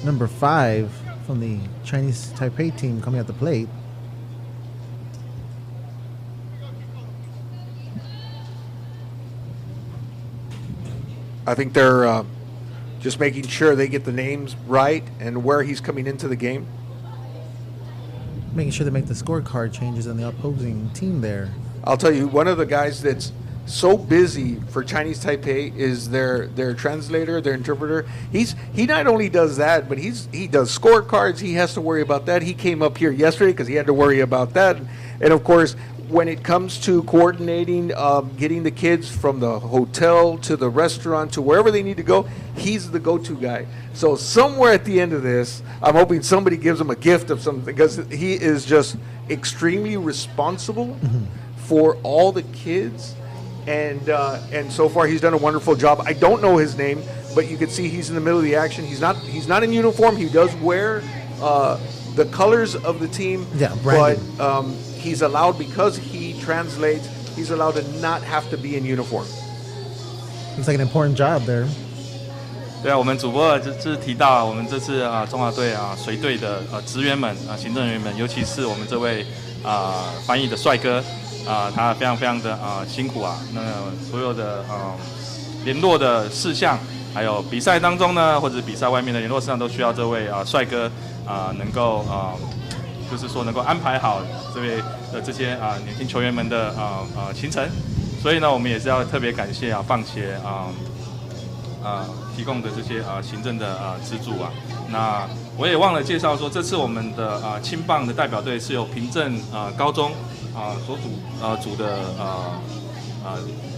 Number 5 from the Chinese Taipei team coming at the plate. I think they're just making sure they get the names right and where he's coming into the game. Making sure they make the scorecard changes on the opposing team there. I'll tell you, one of the guys that's so busy for Chinese Taipei is their translator, their interpreter. He not only does that, but he does scorecards. He has to worry about that. He came up here yesterday because he had to worry about that. And of course, when it comes to coordinating, getting the kids from the hotel to the restaurant to wherever they need to go, he's the go-to guy. So somewhere at the end of this, I'm hoping somebody gives him a gift of something because he is just extremely responsible for all the kids. And so far he's done a wonderful job. I don't know his name, but you can see he's in the middle of the action. He's not in uniform. He does wear the colors of the team. Yeah, branded. But he's allowed, because he translates, he's allowed to not have to be in uniform. Looks like an important job there. 对啊，我们主播就是提到我们这次中华队随队的职员们行政人员们，尤其是我们这位翻译的帅哥他非常非常的辛苦啊。那所有的联络的事项，还有比赛当中呢，或者比赛外面的联络事项，都需要这位帅哥能够就是说能够安排好这些年轻球员们的行程。所以呢，我们也是要特别感谢棒协提供的这些行政的资助啊。那我也忘了介绍说，这次我们的青棒的代表队是由平镇高中所组的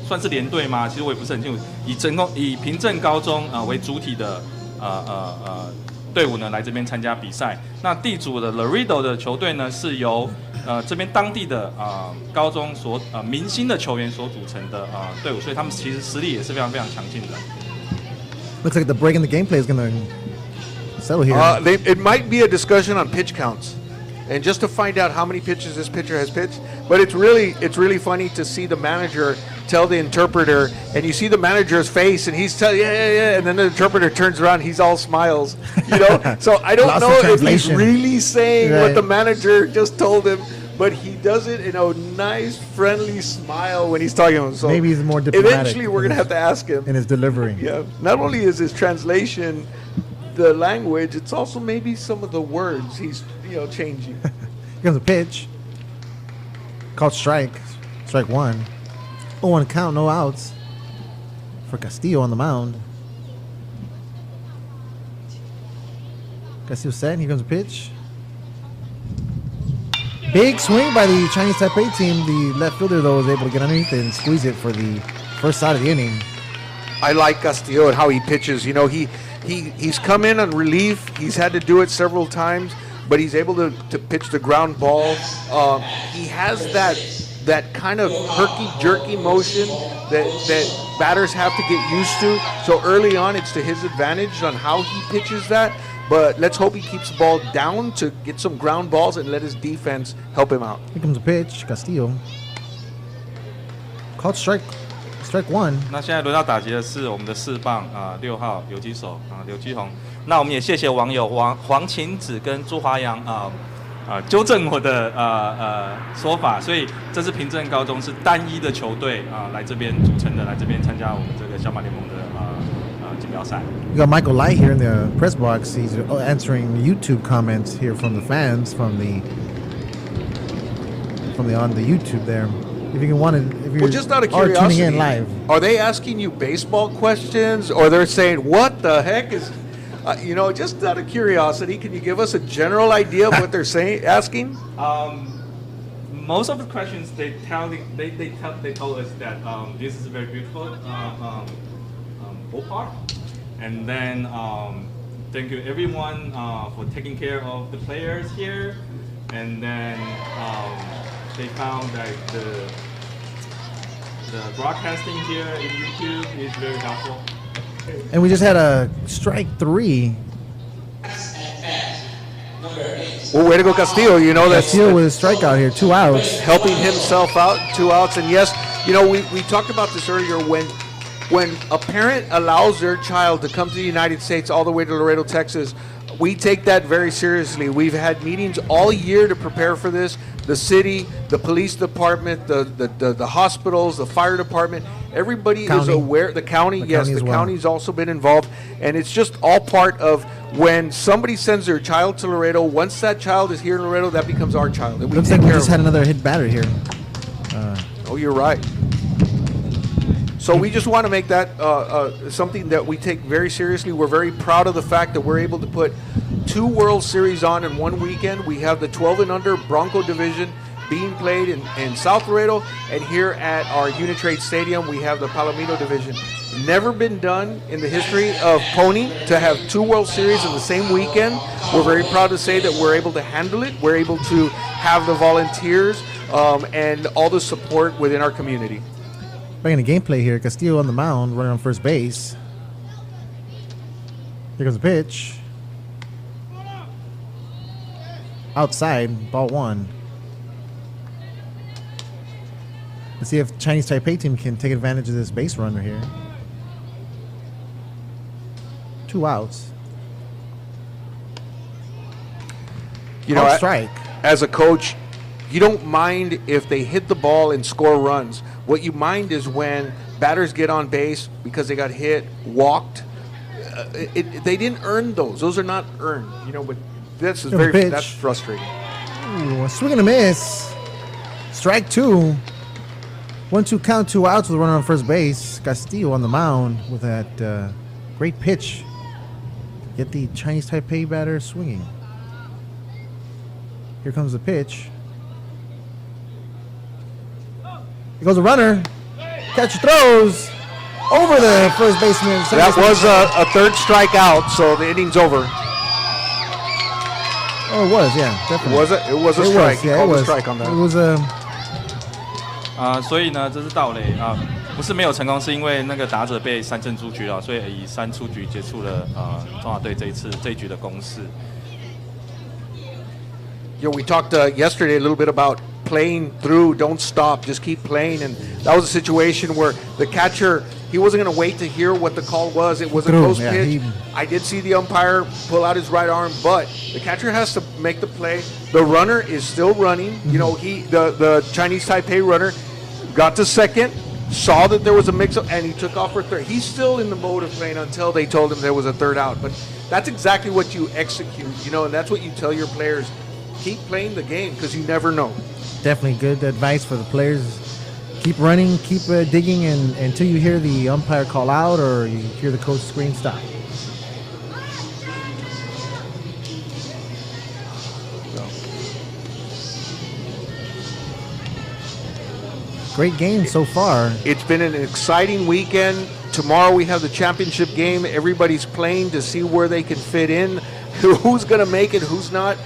算是连队吗？其实我也不是很清楚。以平镇高中为主体的队伍呢来这边参加比赛。那地主的 Laredo 的球队呢是由这边当地的高中明星的球员所组成的队伍，所以他们其实实力也是非常非常强劲的。Looks like the break in the gameplay is going to settle here. It might be a discussion on pitch counts, and just to find out how many pitches this pitcher has pitched. But it's really funny to see the manager tell the interpreter, and you see the manager's face, and he's telling yeah, and then the interpreter turns around, he's all smiles, you know. So I don't know if he's really saying what the manager just told him, but he does it in a nice, friendly smile when he's talking to him. So maybe he's more diplomatic. Eventually, we're gonna have to ask him in his delivery. Yeah, not only is his translation the language, it's also maybe some of the words he's changing. Here comes a pitch. Called strike 1. 0-1 count, no outs for Castillo on the mound. Castillo set. Here comes a pitch. Big swing by the Chinese Taipei team. The left fielder, though, was able to get underneath it and squeeze it for the first side of the inning. I like Castillo and how he pitches. He's come in on relief. He's had to do it several times, but he's able to pitch the ground ball. He has that kind of herky-jerky motion that batters have to get used to. So early on, it's to his advantage on how he pitches that. But let's hope he keeps the ball down to get some ground balls and let his defense help him out. Here comes a pitch, Castillo. Called strike 1. 那现在轮到打击的是我们的4棒6号游击手刘基宏。那我们也谢谢网友黄晴子跟朱华阳纠正我的说法，所以这是平镇高中是单一的球队来这边组成的，来这边参加我们这个小马联盟的锦标赛。We got Michael Light here in the press box. He's answering YouTube comments here from the fans from the on the YouTube there. If you're just out of tuning curiosity, in live, are they asking you baseball questions, or they're saying what the heck is? Just out of curiosity, can you give us a general idea of what they're asking? Most of the questions they told us that this is a very beautiful ballpark, and then thank you everyone for taking care of the players here, and then they found that the broadcasting here in YouTube is very helpful. And we just had a strike 3. Well, way to go, Castillo. You know, that's Castillo with a strikeout here, 2 outs. helping himself out, 2 outs. And yes, you know, we talked about this earlier when a parent allows their child to come to the United States all the way to Laredo, Texas, we take that very seriously. We've had meetings all year to prepare for this. The city, the police department, the hospitals, the fire department, everybody is County. aware. The county, yes, county the as well. county's also been involved. And it's just all part of when somebody sends their child to Laredo, once that child is here in Laredo, that becomes our child. And we Looks take like we care just of had it. another hit batter here. Oh, you're right. So we just want to make that something that we take very seriously. We're very proud of the fact that we're able to put 2 World Series on in one weekend. We have the 12 and under Bronco division being played in South Laredo, and here at our Uni-Trade Stadium, we have the Palomino division. Never been done in the history of Pony to have 2 World Series in the same weekend. We're very proud to say that we're able to handle it. We're able to have the volunteers and all the support within our community. Back in the gameplay here, Castillo on the mound, running on first base. Here comes the pitch. Outside, ball 1. Let's see if Chinese Taipei team can take advantage of this base runner here. 2 outs. You know, Called strike. as a coach, you don't mind if they hit the ball and score runs. What you mind is when batters get on base because they got hit, walked. They didn't earn those. Those are not earned. You know, but that's Give him a pitch. that's frustrating. Ooh, a swing and a miss. Strike 2. 1-2 count, 2 outs with a runner on first base. Castillo on the mound with that great pitch. Get the Chinese Taipei batter swinging. Here comes the pitch. Here goes a runner. Catcher throws over the first baseman. That was a third strikeout, so the inning's over. Oh, it was, yeah, definitely. Was it? It was a strike. He Yeah, it called a was. strike on that. It was a. 所以呢，这是盗垒啊，不是没有成功，是因为那个打者被3振出局了，所以以3出局结束了中华队这一局的攻势。You know, we talked yesterday a little bit about playing through, don't stop, just keep playing. And that was a situation where the catcher, he wasn't going to wait to hear what the call was. It was a Threw, close yeah, pitch. I did see the umpire pull out his right arm, but the catcher has to make the play. The runner is still running. You know, the Chinese Taipei runner got to second, saw that there was a mix-up, and he took off for third. He's still in the mode of playing until they told him there was a third out. But that's exactly what you execute, you know, and that's what you tell your players. Keep playing the game because you never know. Definitely good advice for the players. Keep running, keep digging, and until you hear the umpire call out or you hear the coach scream stop. Great game so far. It's been an exciting weekend. Tomorrow we have the championship game. Everybody's playing to see where they can fit in, who's going to make it, who's not.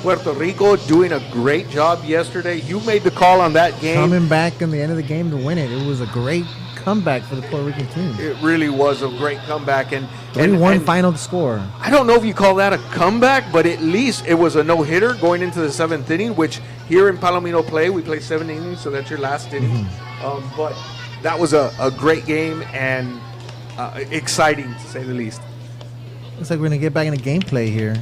Puerto Rico doing a great job yesterday. You made the call on that game. Coming back in the end of the game to win it. It was a great comeback for the Puerto Rican team. It really was a great comeback. And 3-1 final to score. I don't know if you call that a comeback, but at least it was a no-hitter going into the 7th inning, which here in Palomino we play 7 innings, so that's your last inning. But that was a great game and exciting, to say the least. Looks like we're going to get back into gameplay here.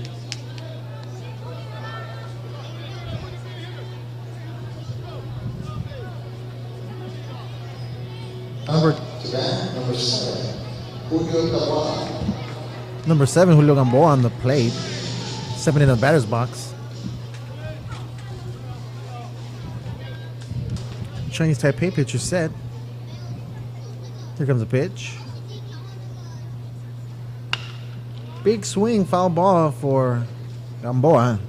Number 7, Julio Gamboa on the plate. 7 in the batter's box. Chinese Taipei pitcher set. Here comes a pitch. Big swing, foul ball for Gamboa.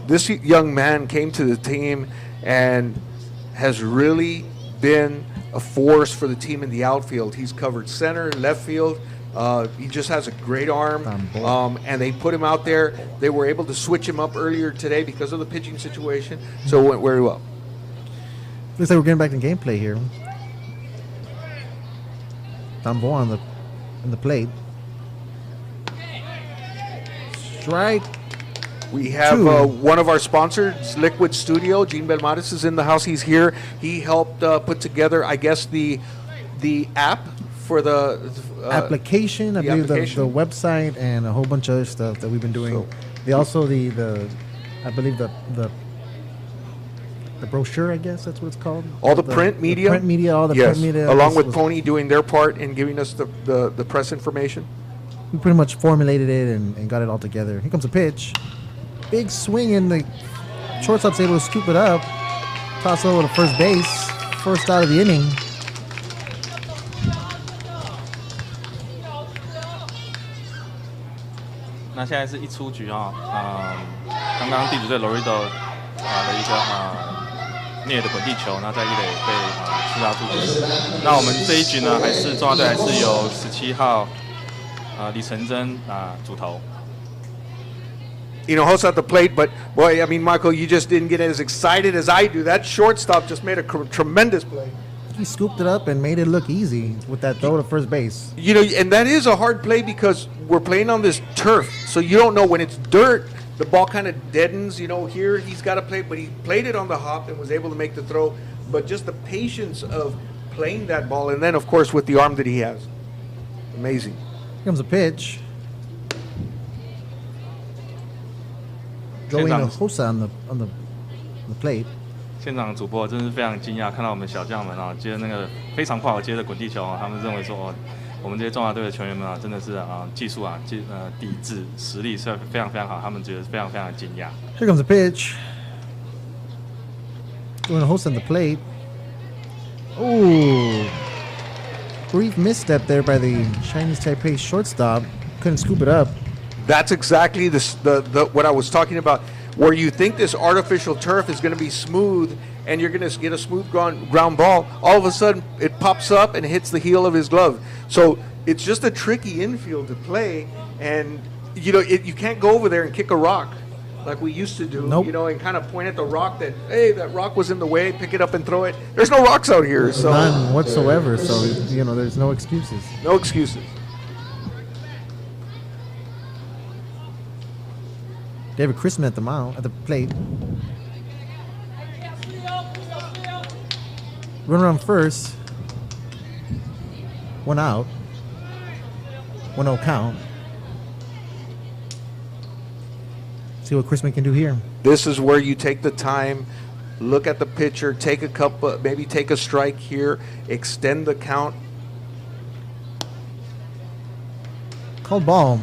This young man came to the team and has really been a force for the team in the outfield. He's covered center, left field, He just has a great arm, Ball. and they put him out there. They were able to switch him up earlier today because of the pitching situation, so it went very well. Looks like we're getting back to gameplay here. Tambo on the plate. Strike. We have Two. one of our sponsors, Liquid Studio. Gene Belmontes is in the house. He's here. He helped put together, I guess, the app for the Application, I the believe application. the website and a whole bunch of other stuff that we've been doing. They also I believe the brochure, I guess that's what it's called. All the print media? The print media, all the yes, print media. along was- with Pony doing their part in giving us the press information. We pretty much formulated it and got it all together. Here comes a pitch. Big swing, and the shortstop's able to scoop it up. Toss it over to first base. First out of the inning. “那现在是一出局啊，刚刚地主队 Laredo 的一个虐的滚地球，那在一垒被吃到出局。那我们这一局呢，还是中华队还是由17号李承真主投。” Hinojosa at the plate, but boy, I mean, Michael, you just didn't get as excited as I do. That shortstop just made a tremendous play. He scooped it up and made it look easy with that throw to first base. You know, and that is a hard play because we're playing on this turf, so you don't know when it's dirt. The ball kind of deadens. You know, here he's got to play, but he played it on the hop and was able to make the throw. But just the patience of playing that ball, and then of course with the arm that he has, amazing. Here comes a pitch. Joey 现场 Hinojosa on the plate. 现场主播真是非常惊讶，看到我们小将们接那个非常不好接的滚地球他们认为说我们这些中华队的球员们真的是技术抵制实力是非常非常好，他们觉得非常非常惊讶。Here comes a pitch. Joey Hinojosa on the plate. Ooh. Brief misstep there by the Chinese Taipei shortstop. Couldn't scoop it up. That's exactly the what I was talking about, where you think this artificial turf is going to be smooth and you're going to get a smooth ground ball. All of a sudden, it pops up and hits the heel of his glove. So it's just a tricky infield to play, and you know you can't go over there and kick a rock like we used to do. Nope. You know, and kind of point at the rock that, hey, that rock was in the way, pick it up and throw it. There's no rocks out here, so None whatsoever. So you know, there's no excuses. no excuses. David Chrisman at the plate. Run around first. 1 out. 1-0 count. See what Chrisman can do here. This is where you take the time, look at the pitcher, take a couple, maybe take a strike here, extend the count. Called ball.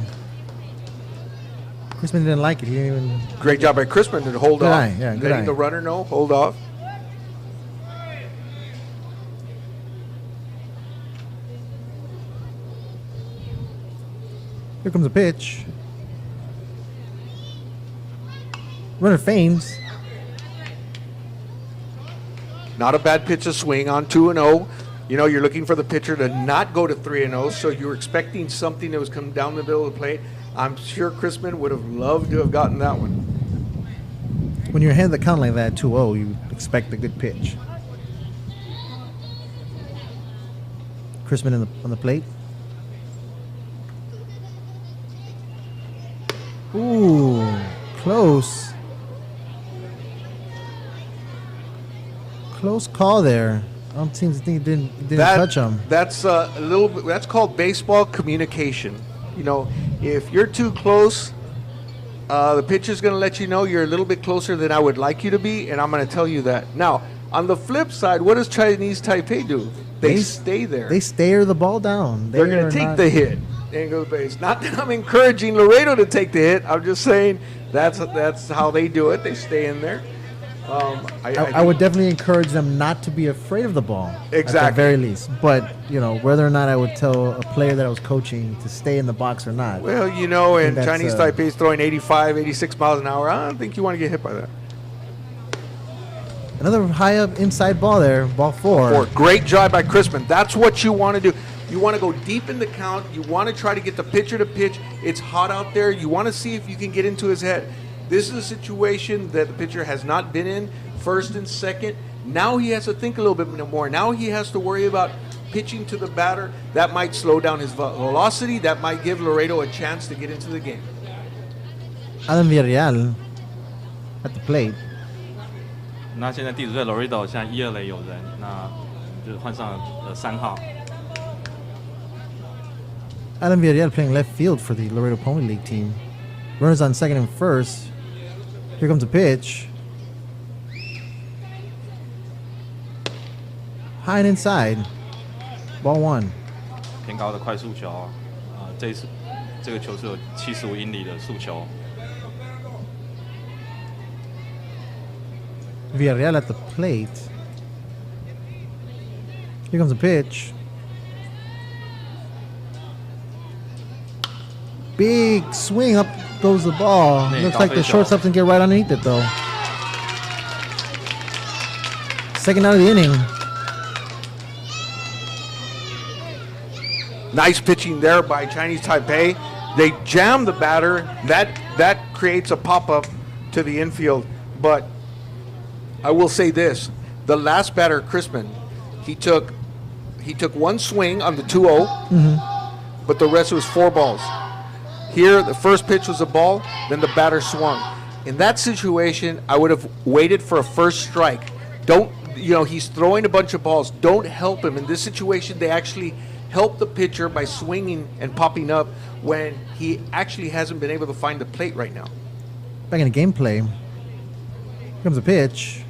Chrisman didn't like it. He didn't even. Great job by Crispin to hold Good off. eye, yeah, good Letting eye. the runner know, hold off. Here comes a pitch. Runner feigns. Not a bad pitch to swing on 2-0. You know, you're looking for the pitcher to not go to 3-0, so you're expecting something that was coming down the middle of the plate. I'm sure Crispin would have loved to have gotten that one. When you're ahead of the count like that, 2-0, you expect a good pitch. Chrisman on the plate. Ooh, close. Close call there. I don't seem to think it didn't touch him. That's a little bit. That's called baseball communication. You know, if you're too close, the pitcher's going to let you know you're a little bit closer than I would like you to be, and I'm going to tell you that. Now, on the flip side, what does Chinese Taipei do? They stay there. They stare the ball down. They're going to take the hit and go to base. Not that I'm encouraging Laredo to take the hit. I'm just saying that's how they do it. They stay in there. I would definitely encourage them not to be afraid of the ball. Exactly. At the very least. But, you know, whether or not I would tell a player that I was coaching to stay in the box or not. Well, you know, and that's, Chinese Taipei is throwing 85, 86 miles an hour. I don't think you want to get hit by that. Another high up inside ball there, ball 4. Great job by Crispin. That's what you want to do. You want to go deep in the count. You want to try to get the pitcher to pitch. It's hot out there. You want to see if you can get into his head. This is a situation that the pitcher has not been in, first and second. Now he has to think a little bit more. Now he has to worry about pitching to the batter. That might slow down his velocity. That might give Laredo a chance to get into the game. Alan Villarreal at the plate. 那现在第5队 Laredo 现在1、2垒有人，那就换上了3号。Alan Villarreal playing left field for the Laredo Pony League team. Runners on second and first. Here comes a pitch. High and inside. Ball 1. 偏高的快速球，这个球是有75英里的速球。Villarreal at the plate. Here comes a pitch. Big swing, up goes the ball. Looks like the shortstop didn't get right underneath it though. Second out of the inning. Nice pitching there by Chinese Taipei. They jam the batter. That creates a pop-up to the infield. But I will say this. The last batter, Crispin, he took one swing on the 2-0, but the rest was 4 balls. Here, the first pitch was a ball, then the batter swung. In that situation, I would have waited for a first strike. He's throwing a bunch of balls. Don't help him. In this situation, they actually help the pitcher by swinging and popping up when he actually hasn't been able to find the plate right now. Back in the gameplay. Here comes a pitch.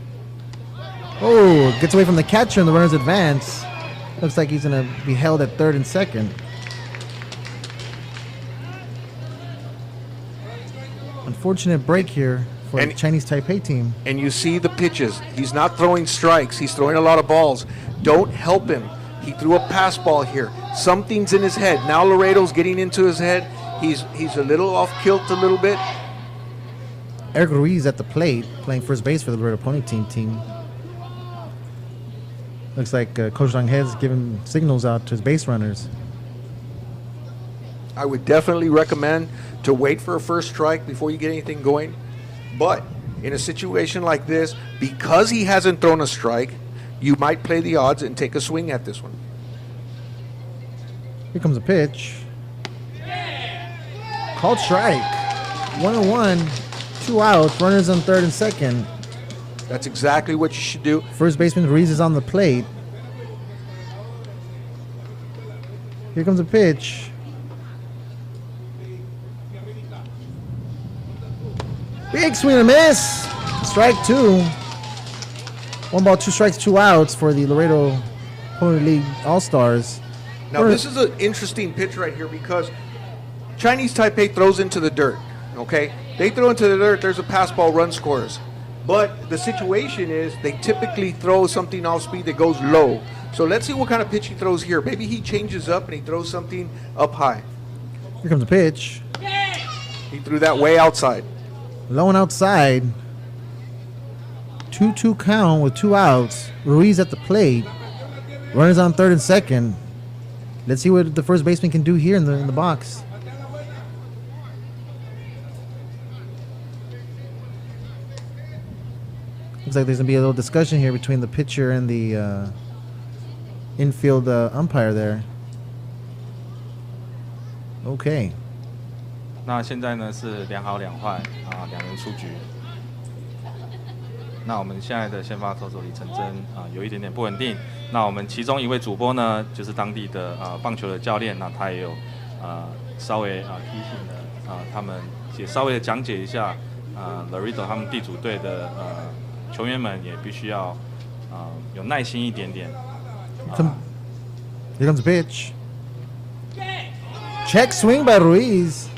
Oh, gets away from the catcher and the runners advance. Looks like he's going to be held at third and second. Unfortunate break here for the Chinese Taipei team. And you see the pitches. He's not throwing strikes. He's throwing a lot of balls. Don't help him. He threw a pass ball here. Something's in his head. Now Laredo's getting into his head. He's a little off kilt a little bit. Eric Ruiz at the plate, playing first base for the Laredo Pony team. Looks like Coach Rangel is giving signals out to his base runners. I would definitely recommend to wait for a first strike before you get anything going. But in a situation like this, because he hasn't thrown a strike, you might play the odds and take a swing at this one. Here comes a pitch. Called strike. 1-1, 2 outs, runners on third and second. That's exactly what you should do. First baseman Ruiz is on the plate. Here comes a pitch. Big swing and a miss. Strike 2. 1 ball, 2 strikes, 2 outs for the Laredo Pony League All-Stars. Now, this is an interesting pitch right here because Chinese Taipei throws into the dirt, okay? They throw into the dirt, there's a pass ball, run scores. But the situation is they typically throw something off speed that goes low. So let's see what kind of pitch he throws here. Maybe he changes up and he throws something up high. Here comes a pitch. He threw that way outside. Low and outside. 2-2 count with 2 outs. Ruiz at the plate. Runners on third and second. Let's see what the first baseman can do here in the box. Looks like there's going to be a little discussion here between the pitcher and the infield umpire there. Okay. 那现在呢是2好2坏啊，2人出局。那我们现在的先发投手李承真有一点点不稳定。那我们其中一位主播呢，就是当地的棒球的教练，那他也有稍微提醒了他们也稍微的讲解一下Laredo 他们地主队的球员们也必须要有耐心一点点。Here comes a pitch. Check swing by Ruiz.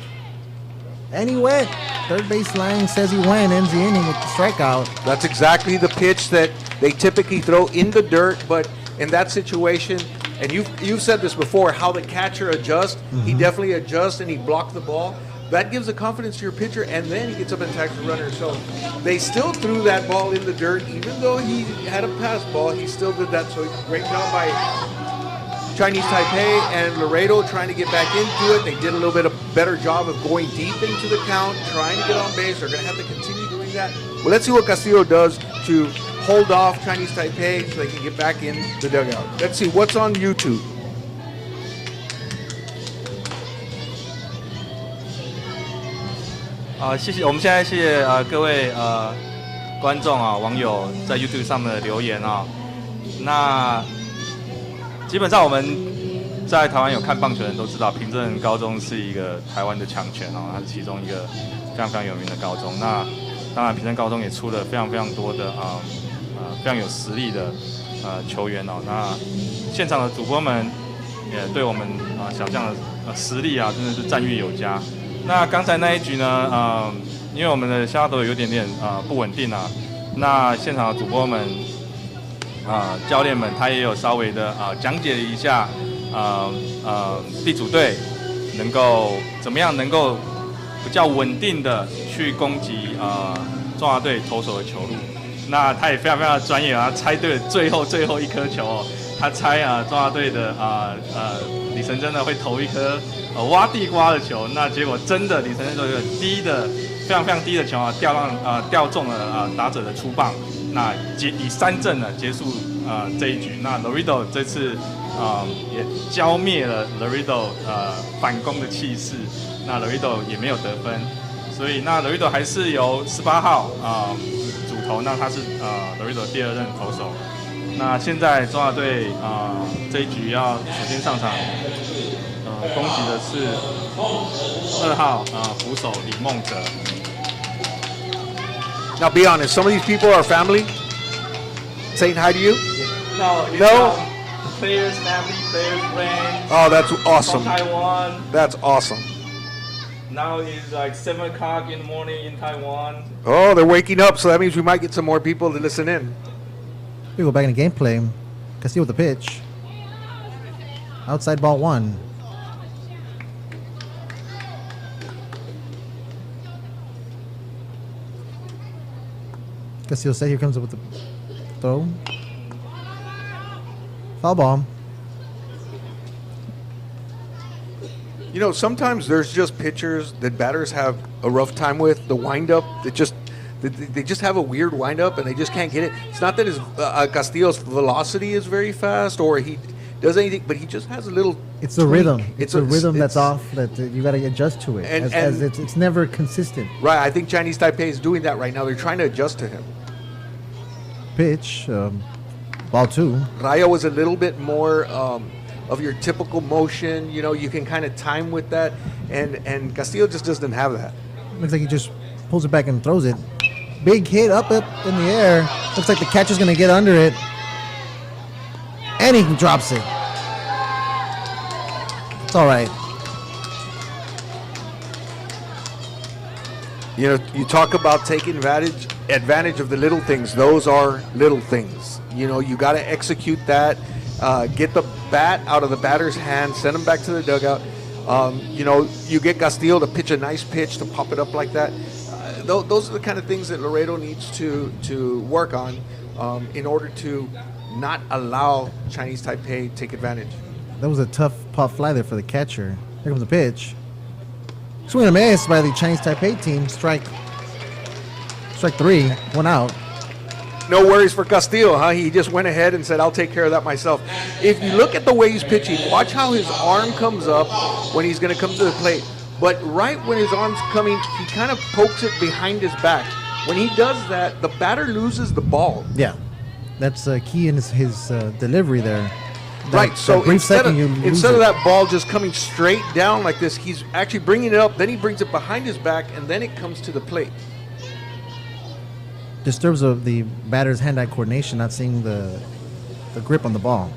And he went. Third base line says he went. Ends the inning with the strikeout. That's exactly the pitch that they typically throw in the dirt, but in that situation, and you've said this before, how the catcher adjusts. He definitely adjusts and he blocked the ball. that gives the confidence to your pitcher, and then he gets up and attacks the runner. So they still threw that ball in the dirt, even though he had a pass ball. He still did that. So great job by Chinese Taipei and Laredo trying to get back into it. They did a little bit of better job of going deep into the count, trying to get on base. They're going to have to continue doing that. Well, let's see what Castillo does to hold off Chinese Taipei so they can get back in the dugout. Let's see what's on YouTube. 谢谢，我们现在谢谢各位观众啊、网友在 YouTube 上面的留言啊。那基本上我们在台湾有看棒球的人都知道，平镇高中是一个台湾的强权哦，它是其中一个非常非常有名的高中。那当然，平镇高中也出了非常非常多的非常有实力的球员哦。那现场的主播们也对我们小将的实力啊，真的是赞誉有加。那刚才那一局呢，因为我们的下头有点不稳定啊，那现场的主播们教练们他也有稍微的讲解一下地主队能够怎么样能够比较稳定的去攻击中华队投手的球路。那他也非常非常的专业啊，猜对了最后一颗球哦，他猜中华队的李承真呢会投一颗挖地瓜的球，那结果真的李承真有一个非常非常低的球掉中了打者的出棒，那以3振呢结束这一局。那 Laredo 这次也浇灭了 Laredo 反攻的气势，那 Laredo 也没有得分，所以那 Laredo 还是由18号主投，那他是Laredo 第2任投手。那现在中华队这一局要首先上场，攻击的是2号捕手李梦哲。Now, be honest. Some of these people are family. Saying hi to you. No. No? Players, family, players, friends. Oh, that's awesome. From Taiwan. That's awesome. Now it's like 7 o'clock in the morning in Taiwan. Oh, they're waking up, so that means we might get some more people to listen in. We go back in the gameplay. Castillo with the pitch. Outside ball 1. Castillo set. Here comes up with the throw. Foul ball. You know, sometimes there's just pitchers that batters have a rough time with. The windup, they just have a weird windup and they just can't get it. It's not that his Castillo's velocity is very fast or he does anything, but he just has a little. It's a rhythm. It's a rhythm that's off that you got to adjust to it. As it's never consistent. Right. I think Chinese Taipei is doing that right now. They're trying to adjust to him. Pitch. Ball 2. Rayo was a little bit more of your typical motion. You know, you can kind of time with that, and Castillo just doesn't have that. Looks like he just pulls it back and throws it. Big hit up in the air. Looks like the catcher's going to get under it. And he drops it. It's all right. You know, you talk about taking advantage of the little things. Those are little things. You know, you got to execute that. Get the bat out of the batter's hand. Send him back to the dugout. You know, you get Castillo to pitch a nice pitch to pop it up like that. Those are the kind of things that Laredo needs to work on in order to not allow Chinese Taipei take advantage. That was a tough pop fly there for the catcher. Here comes the pitch. Swing and a miss by the Chinese Taipei team. Strike 3, 1 out. No worries for Castillo, huh? He just went ahead and said, I'll take care of that myself. If you look at the way he's pitching, watch how his arm comes up when he's going to come to the plate. But right when his arm's coming, he kind of pokes it behind his back. When he does that, the batter loses the ball. Yeah. That's key in his delivery there. Right, so instead of it. that ball just coming straight down like this, he's actually bringing it up, then he brings it behind his back, and then it comes to the plate. Disturbs the batter's hand-eye coordination, not seeing the grip on the ball.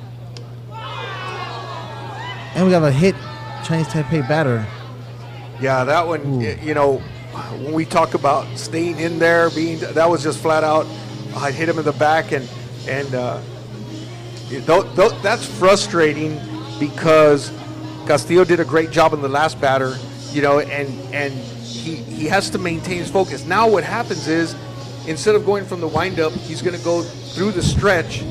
And we have a hit Chinese Taipei batter. Yeah, that one, you know, when we talk about staying in there, that was just flat out, I hit him in the back, and that's frustrating because Castillo did a great job in the last batter, and he has to maintain his focus. Now what happens is, instead of going from the windup, he's going to go through the stretch,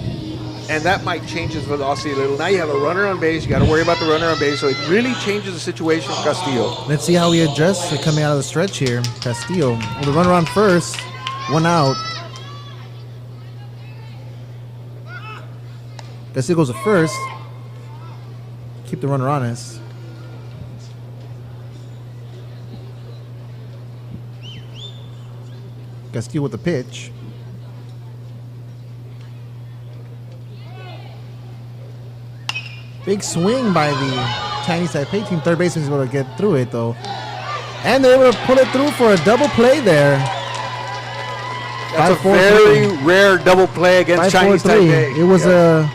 and that might change his velocity a little. Now you have a runner on base. You got to worry about the runner on base, so it really changes the situation for Castillo. Let's see how he adjusts coming out of the stretch here. Castillo with a runner on first, 1 out. Castillo goes to first. Keep the runner honest. Castillo with the pitch. Big swing by the Chinese Taipei team. Third baseman is able to get through it though. And they're able to pull it through for a double play there. That's a very rare double play against Chinese Taipei. It was a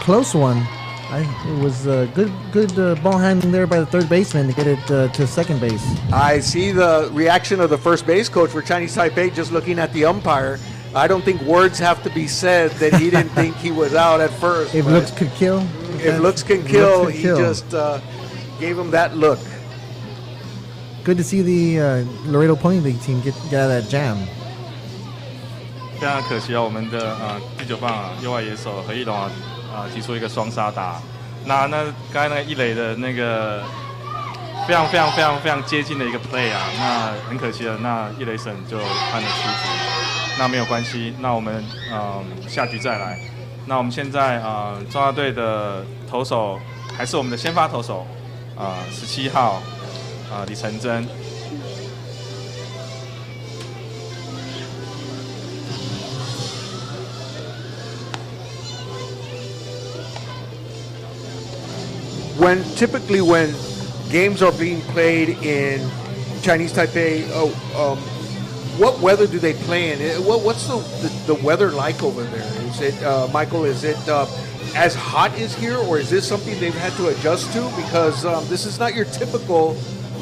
close one. It was good ball handling there by the third baseman to get it to second base. I see the reaction of the first base coach for Chinese Taipei just looking at the umpire. I don't think words have to be said that he didn't think he was out at first. If looks could kill. If looks can kill, he just gave him that look. Good to see the Laredo Pony League team get out of that jam. 非常可惜啊，我们的第9棒右外野手何一龙提出一个双杀打。那刚才那个一垒的那个非常接近的一个 play 啊，那很可惜了，那一垒审就判了出局。那没有关系，那我们下局再来。那我们现在中华队的投手还是我们的先发投手17号李承真。Typically when games are being played in Chinese Taipei, what weather do they play in? What's the weather like over there? Is it, Michael, is it as hot as here, or is this something they've had to adjust to? Because this is not your typical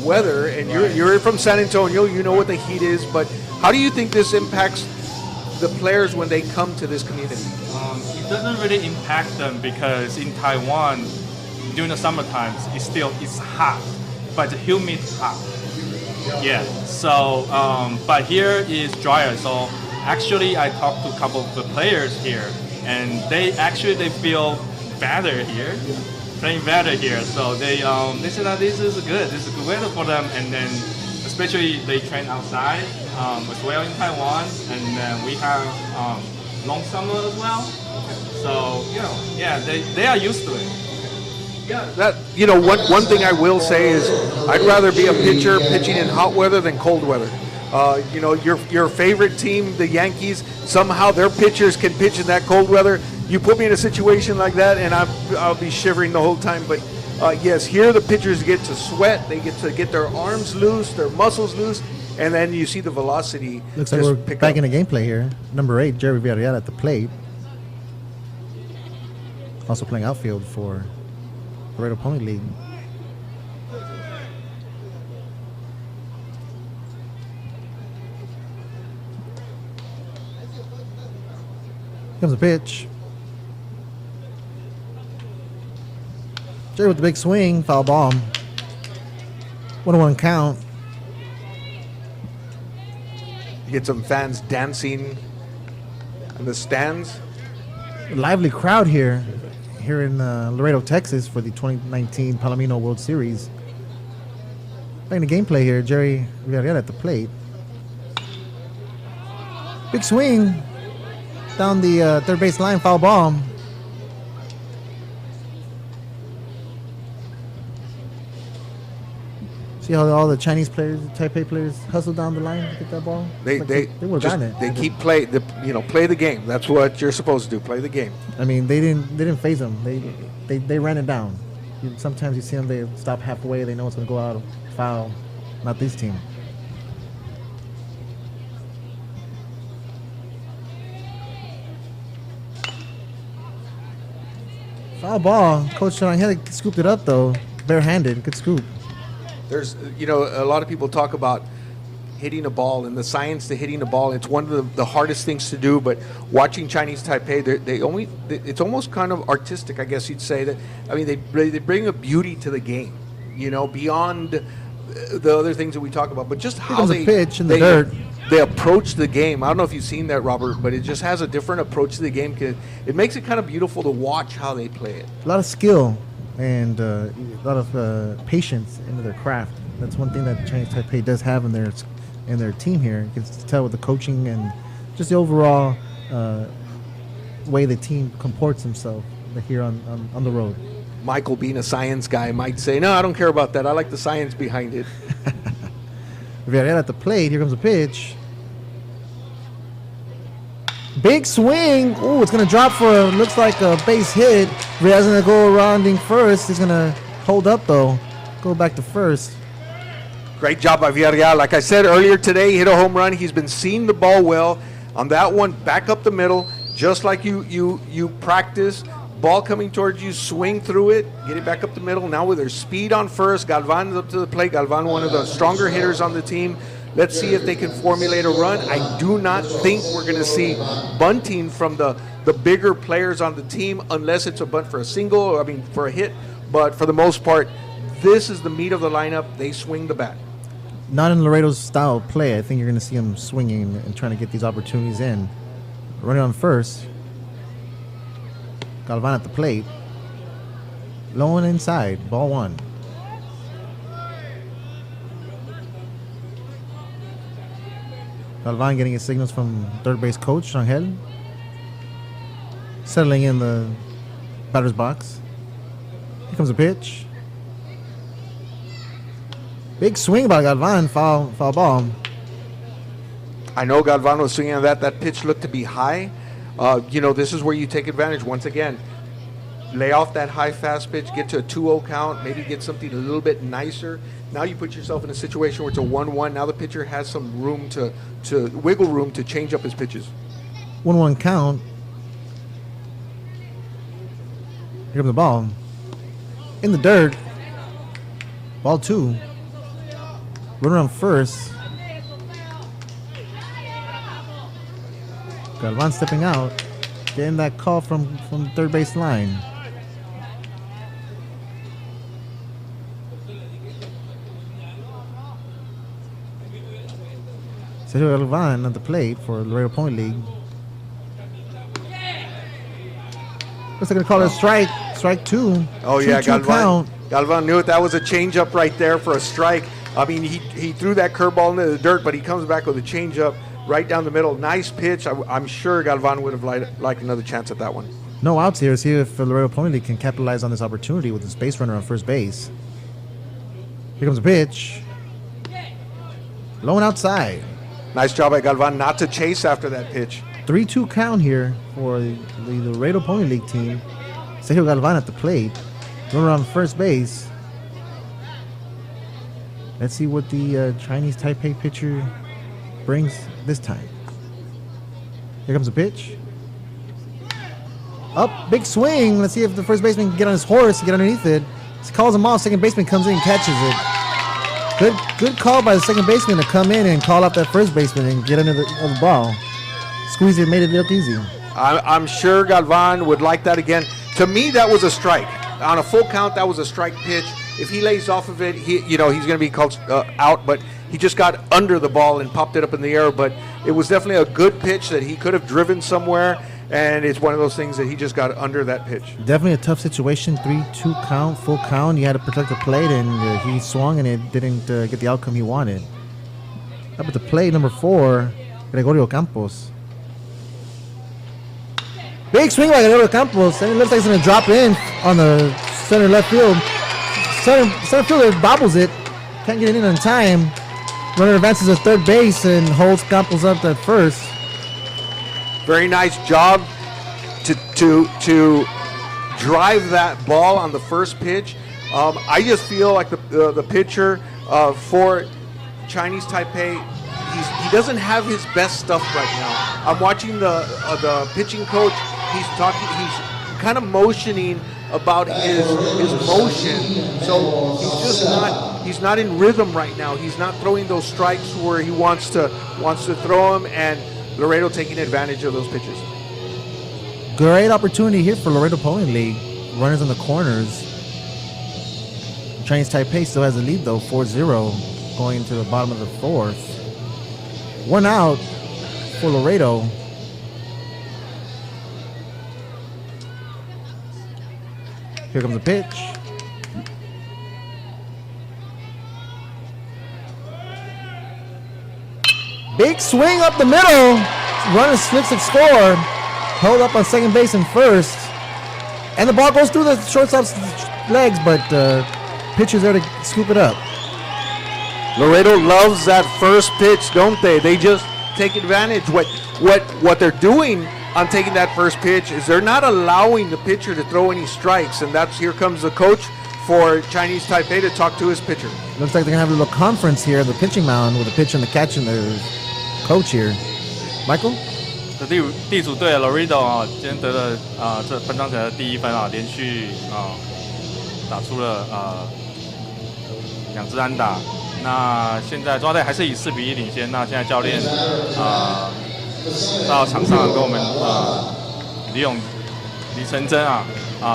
weather, and you're from San Antonio, you know what the heat is, but how do you think this impacts the players when they come to this community? It doesn't really impact them because in Taiwan, during the summer times, it's hot, but the humid hot. Yeah. So, but here is drier. So actually, I talked to a couple of the players here, and they feel better here, playing better here. So they said that this is good. This is good weather for them, and then especially they train outside as well in Taiwan, and then we have long summer as well. So they are used to it. Yeah, that one thing I will say is I'd rather be a pitcher pitching in hot weather than cold weather. Your favorite team, the Yankees, somehow their pitchers can pitch in that cold weather. You put me in a situation like that, and I'll be shivering the whole time. But yes, here the pitchers get to sweat, they get to get their arms loose, their muscles loose, and then you see the velocity. Looks like we're back in the gameplay here. Number 8, Jerry Villarreal at the plate, also playing outfield for Laredo Pony League. Here comes the pitch. Jerry with the big swing, foul ball. 1-1 count. You get some fans dancing in the stands. A lively crowd here in Laredo, Texas for the 2019 Palomino World Series. Playing the gameplay here, Jerry Villarreal at the plate. Big swing down the third base line, foul ball. See how all the Chinese players, Taipei players, hustle down the line to get that ball? They play the game. That's what you're supposed to do. Play the game. I mean, they didn't phase them. They ran it down. Sometimes you see them, they stop halfway. They know it's going to go out of foul. Not this team. Foul ball. Coach Shanghai scooped it up though, barehanded. Good scoop. There's, a lot of people talk about hitting a ball and the science to hitting a ball. It's one of the hardest things to do, but watching Chinese Taipei, it's almost kind of artistic, I guess you'd say. That I mean, they bring a beauty to the game, beyond the other things that we talk about, but just how comes a they pitch in the they- dirt. They approach the game. I don't know if you've seen that, Robert, but it just has a different approach to the game. It makes it kind of beautiful to watch how they play it. A lot of skill and a lot of patience into their craft. That's one thing that Chinese Taipei does have in their team here. You can tell with the coaching and just the overall way the team comports himself here on the road. Michael, being a science guy, might say, "No, I don't care about that. I like the science behind it." Villarreal at the plate. Here comes a pitch. Big swing. Ooh, it's going to drop for, looks like a base hit. Villarreal's going to go rounding first. He's going to hold up, though. Go back to first. Great job by Villarreal. Like I said earlier today, he hit a home run. He's been seeing the ball well. On that one, back up the middle, just like you practice. Ball coming towards you, swing through it, get it back up the middle. Now with their speed on first, Galvan's up to the plate. Galvan, one of the stronger hitters on the team. Let's see if they can formulate a run. I do not think we're going to see bunting from the bigger players on the team unless it's a bunt for a single, or for a hit. But for the most part, this is the meat of the lineup. They swing the bat. Not in Laredo's style of play. I think you're going to see him swinging and trying to get these opportunities in. Running on first. Galvan at the plate. Low and inside. Ball one. Galvan getting his signals from third base coach, Angel. Settling in the batter's box. Here comes a pitch. Big swing by Galvan. Foul ball. I know Galvan was swinging on that. That pitch looked to be high. This is where you take advantage. Once again, lay off that high fast pitch, get to a 2-0 count, maybe get something a little bit nicer. Now you put yourself in a situation where it's a 1-1. Now the pitcher has some room to wiggle room to change up his pitches. 1-1 count. Here comes the ball. In the dirt. Ball two. Runner on first. Galvan stepping out, getting that call from third base line. Sergio Galvan at the plate for Laredo Point League. Looks like they're going to call it a strike. Strike two. Oh, yeah, 2-2 count. Galvan knew it. That was a changeup right there for a strike. He threw that curveball into the dirt, but he comes back with a changeup right down the middle. Nice pitch. I'm sure Galvan would have liked another chance at that one. No outs here. See if Laredo Point League can capitalize on this opportunity with his base runner on first base. Here comes a pitch. Low and outside. Nice job by Galvan not to chase after that pitch. 3-2 count here for the Laredo Pony League team. Sergio Galvan at the plate. Runner on first base. Let's see what the Chinese Taipei pitcher brings this time. Here comes a pitch. Up, big swing. Let's see if the first baseman can get on his horse and get underneath it. He calls him off. Second baseman comes in and catches it. Good call by the second baseman to come in and call up that first baseman and get under the ball. Squeeze it, made it look easy. I'm sure Galvan would like that again. To me, that was a strike. On a full count, that was a strike pitch. If he lays off of it, he's going to be called out, but he just got under the ball and popped it up in the air. But it was definitely a good pitch that he could have driven somewhere, and it's one of those things that he just got under that pitch. Definitely a tough situation. 3-2 count, full count. You had to protect the plate, and he swung, and it didn't get the outcome he wanted. Up at the plate, number 4, Gregorio Campos. Big swing by Gregorio Campos, and it looks like it's going to drop in on the center left field. Center fielder bobbles it, can't get it in on time. Runner advances to third base and holds Campos up at first. Very nice job to drive that ball on the first pitch. I just feel like the pitcher for Chinese Taipei, he doesn't have his best stuff right now. I'm watching the pitching coach. He's kind of motioning about his motion. So he's not in rhythm right now. He's not throwing those strikes where he wants to throw them, and Laredo taking advantage of those pitches. Great opportunity here for Laredo Pony League. Runners on the corners. Chinese Taipei still has the lead though, 4-0, going to the bottom of the fourth. One out for Laredo. Here comes the pitch. Big swing up the middle. Runner slips at score. Held up on second base and first. And the ball goes through the shortstop's legs, but pitcher's there to scoop it up. Laredo loves that first pitch, don't they? They just take advantage. What they're doing on taking that first pitch is they're not allowing the pitcher to throw any strikes, and here comes the coach for Chinese Taipei to talk to his pitcher. Looks like they're gonna have a little conference here at the pitching mound with the pitch and the catch and the coach here. Michael? 这地主队 Laredo 啊，今天得了这本场比赛的第1分啊，连续打出了2支安打。那现在中华队还是以4-1领先。那现在教练到场上跟我们李承真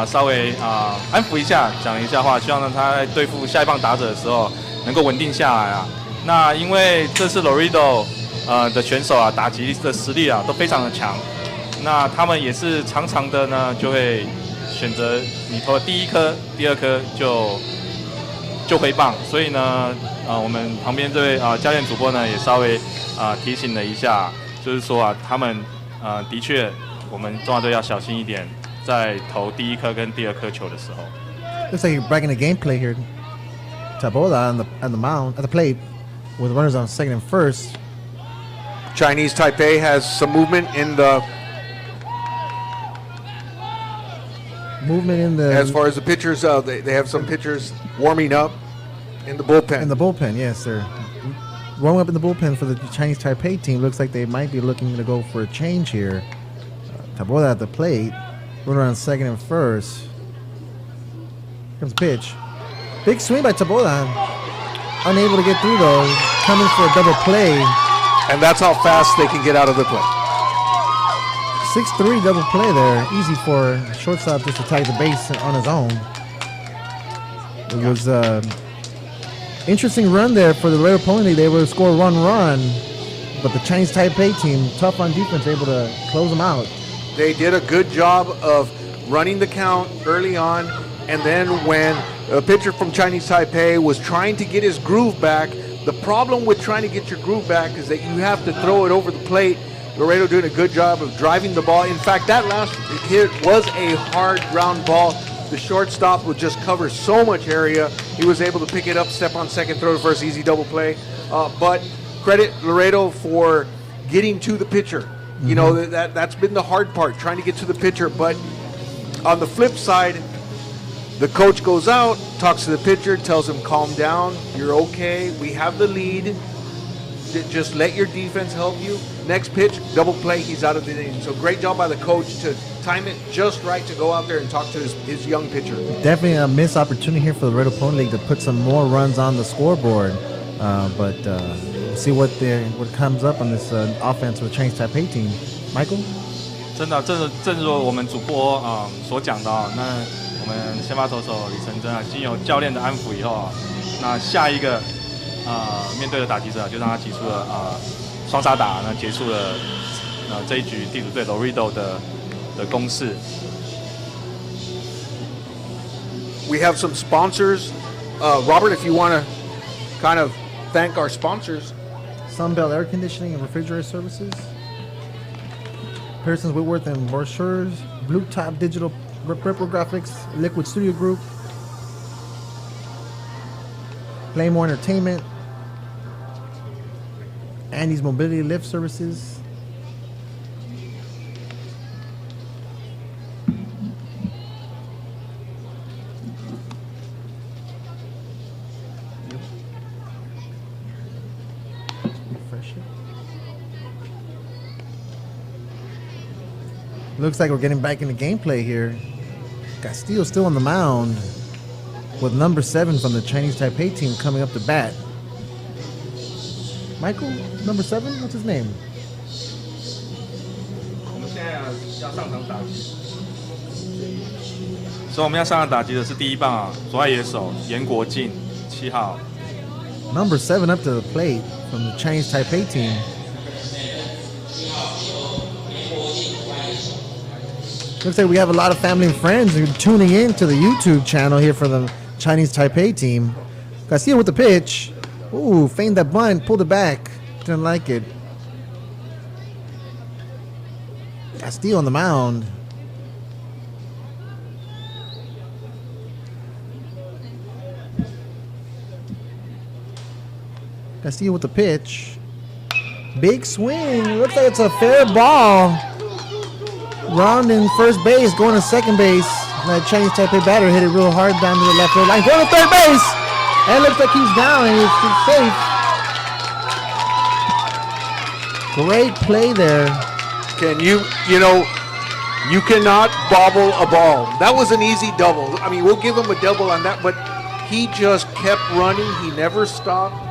稍微安抚一下，讲了一下话，希望让他在对付下一棒打者的时候能够稳定下来啊。那因为这次 Laredo 的选手打击的实力都非常的强，那他们也是常常的呢就会选择你投的第1颗、第2颗就挥棒，所以呢我们旁边这位教练主播呢也稍微提醒了一下，就是说他们的确我们中华队要小心一点，在投第1颗跟第2颗球的时候。Looks like you're breaking the gameplay here. Tabola on the mound at the plate with runners on second and first. Chinese Taipei has some movement in the as far as the pitchers. They have some pitchers warming up in the bullpen. In the bullpen, yes, sir. Warming up in the bullpen for the Chinese Taipei team. Looks like they might be looking to go for a change here. Tabola at the plate. Runner on second and first. Here comes the pitch. Big swing by Tabola. Unable to get through though. Coming for a double play. And that's how fast they can get out of the play. 6-3 double play there. Easy for shortstop just to tag the base on his own. It was interesting run there for the Laredo Pony. They were able to score one run, but the Chinese Taipei team, tough on defense, able to close them out. They did a good job of running the count early on, and then when a pitcher from Chinese Taipei was trying to get his groove back, the problem with trying to get your groove back is that you have to throw it over the plate. Laredo doing a good job of driving the ball. In fact, that last hit was a hard ground ball. The shortstop would just cover so much area. He was able to pick it up, step on second, throw to first, easy double play. But credit Laredo for getting to the pitcher. You know, that's been the hard part, trying to get to the pitcher. But on the flip side, the coach goes out, talks to the pitcher, tells him, calm down, you're okay, we have the lead. Just let your defense help you. Next pitch, double play, he's out of the inning. So great job by the coach to time it just right to go out there and talk to his young pitcher. Definitely a missed opportunity here for the Laredo Pony League to put some more runs on the scoreboard. But we'll see what comes up on this offense with the Chinese Taipei team. Michael? 真的，正如我们主播所讲的那我们先发投手李承真经由教练的安抚以后那下一个面对的打击者就让他击出了双杀打，那结束了这一局地主队 Laredo 的攻势。We have some sponsors. Robert, if you want to kind of thank our sponsors. Sunbelt Air Conditioning and Refrigerator Services. Pearson's Whitworth and Brochures. Blue Top Digital Graphics. Liquid Studio Group. Playmore Entertainment. Andy's Mobility Lift Services. Refresh it. Looks like we're getting back into gameplay here. Castillo still on the mound with number 7 from the Chinese Taipei team coming up to bat. Michael, number 7, what's his name? 我们现在要上场打击，所以我们要上场打击的是第1棒啊，左外野手严国进7号。Number 7 up to the plate from the Chinese Taipei team. Looks like we have a lot of family and friends who are tuning in to the YouTube channel here for the Chinese Taipei team. Castillo with the pitch. Ooh, feigned that bunt, pulled it back. Didn't like it. Castillo on the mound. Castillo with the pitch. Big swing. Looks like it's a fair ball. Rounding first base, going to second base. That Chinese Taipei batter hit it real hard down to the left field line. Going to third base. And it looks like he's down and he's safe. Great play there. Can you cannot bobble a ball. That was an easy double. I mean, we'll give him a double on that, but he just kept running. He never stopped.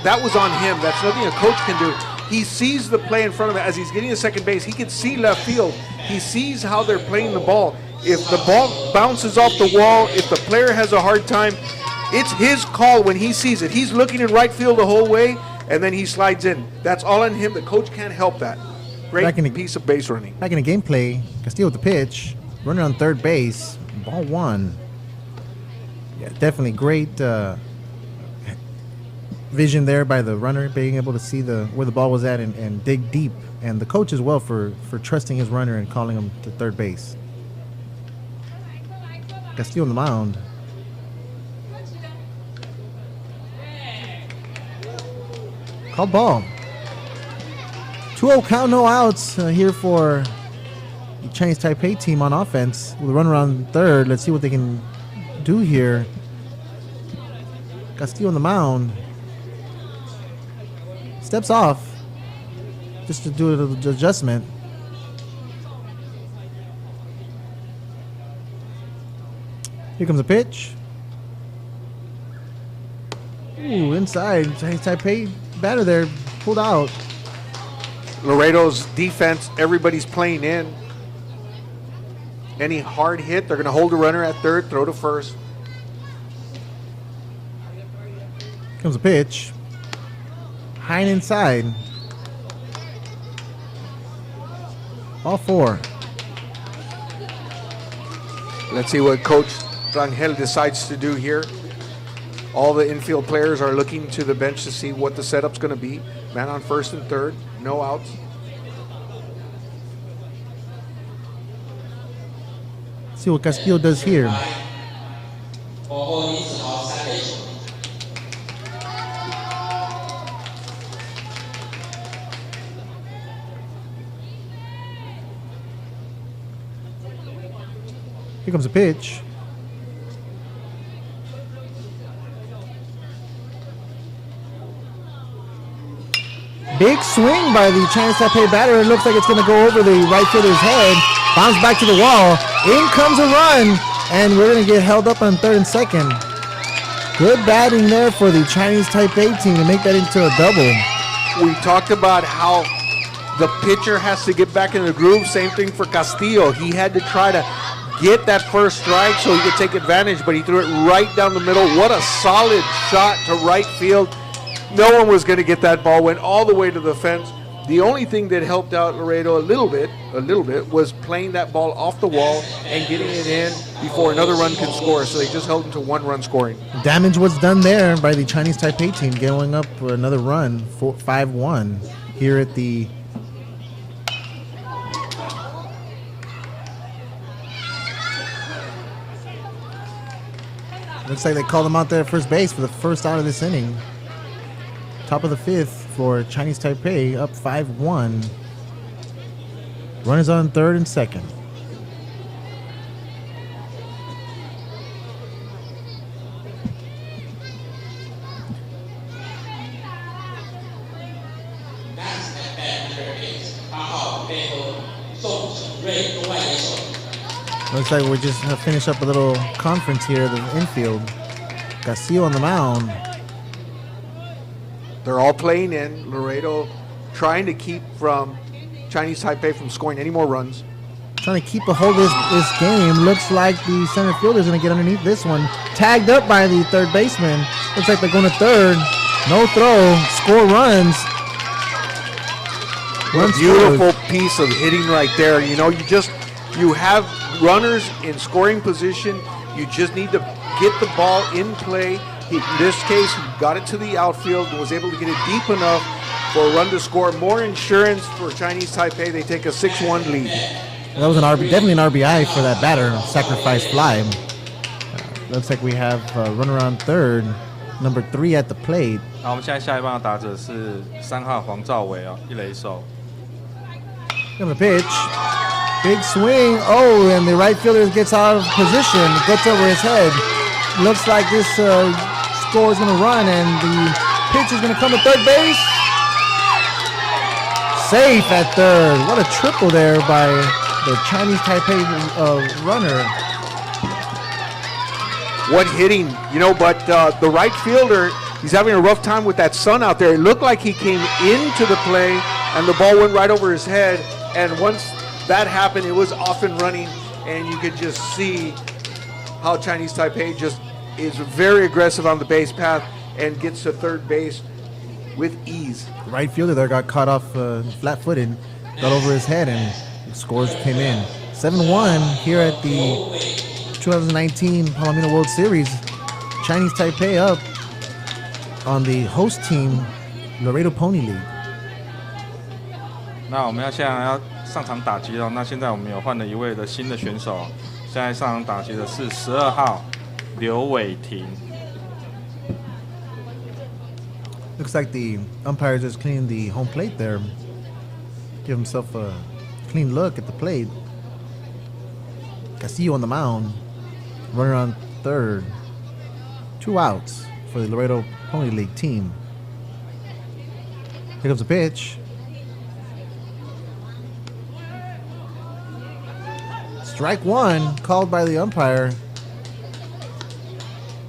That was on him. That's nothing a coach can do. He sees the play in front of him as he's getting to second base. He can see left field. He sees how they're playing the ball. If the ball bounces off the wall, if the player has a hard time, it's his call when he sees it. He's looking in right field the whole way, and then he slides in. That's all on him. The coach can't help that. Great piece of base running. Back in the gameplay, Castillo with the pitch. Runner on third base. Ball 1. Yeah, definitely great vision there by the runner, being able to see where the ball was at and dig deep. And the coach as well for trusting his runner and calling him to third base. Castillo on the mound. Called ball. 2-0 count, no outs here for the Chinese Taipei team on offense. With a runner on third, let's see what they can do here. Castillo on the mound. Steps off just to do an adjustment. Here comes a pitch. Ooh, inside. Chinese Taipei batter there pulled out. Laredo's defense, everybody's playing in. Any hard hit, they're going to hold a runner at third, throw to first. Comes a pitch. High and inside. All 4. Let's see what Coach Rangel decides to do here. All the infield players are looking to the bench to see what the setup's going to be. Man on first and third, no outs. See what Castillo does here. Here comes a pitch. Big swing by the Chinese Taipei batter. It looks like it's going to go over the right fielder's head. Bounce back to the wall. In comes a run. And we're going to get held up on third and second. Good batting there for the Chinese Taipei team to make that into a double. We talked about how the pitcher has to get back in the groove. Same thing for Castillo. He had to try to get that first strike so he could take advantage, but he threw it right down the middle. What a solid shot to right field. No one was going to get that ball. Went all the way to the fence. The only thing that helped out Laredo a little bit, was playing that ball off the wall and getting it in before another run could score. So they just held him to 1 run scoring. Damage was done there by the Chinese Taipei team, going up for another run, 5-1 here at the looks like they called him out there at first base for the first out of this inning. Top of the 5th for Chinese Taipei, up 5-1. Runners on third and second. Looks like we just finished up a little conference here at the infield. Castillo on the mound. They're all playing in. Laredo trying to keep from Chinese Taipei from scoring any more runs. trying to keep a hold of this game. Looks like the center fielder is going to get underneath this one. Tagged up by the third baseman. Looks like they're going to third. No throw. Score runs. What a beautiful piece of hitting right there. You know, you have runners in scoring position. You just need to get the ball in play. In this case, he got it to the outfield and was able to get it deep enough for a run to score. More insurance for Chinese Taipei. They take a 6-1 lead. That was definitely an RBI for that batter. Sacrifice fly. Looks like we have runner on third, number 3 at the plate. 好，我们现在下一棒的打者是3号黄兆伟哦，一垒手。Gonna pitch. Big swing. Oh, and the right fielder gets out of position. Gets over his head. Looks like this score is going to run, and the pitch is going to come to third base. Safe at third. What a triple there by the Chinese Taipei runner. What hitting, you know, but the right fielder, he's having a rough time with that sun out there. It looked like he came into the play, and the ball went right over his head. And once that happened, it was off and running, and you could just see how Chinese Taipei just is very aggressive on the base path and gets to third base with ease. The right fielder there got caught off flat-footed, got over his head, and the scores came in. 7-1 here at the 2019 Palomino World Series. Chinese Taipei up on the host team, Laredo Pony League. 那我们现在要上场打击了。那现在我们有换了一位的新的选手，现在上场打击的是12号刘伟霆。Looks like the umpire just cleaning the home plate there. Give himself a clean look at the plate. Castillo on the mound. Runner on third. 2 outs for the Laredo Pony League team. Here comes a pitch. Strike 1 called by the umpire.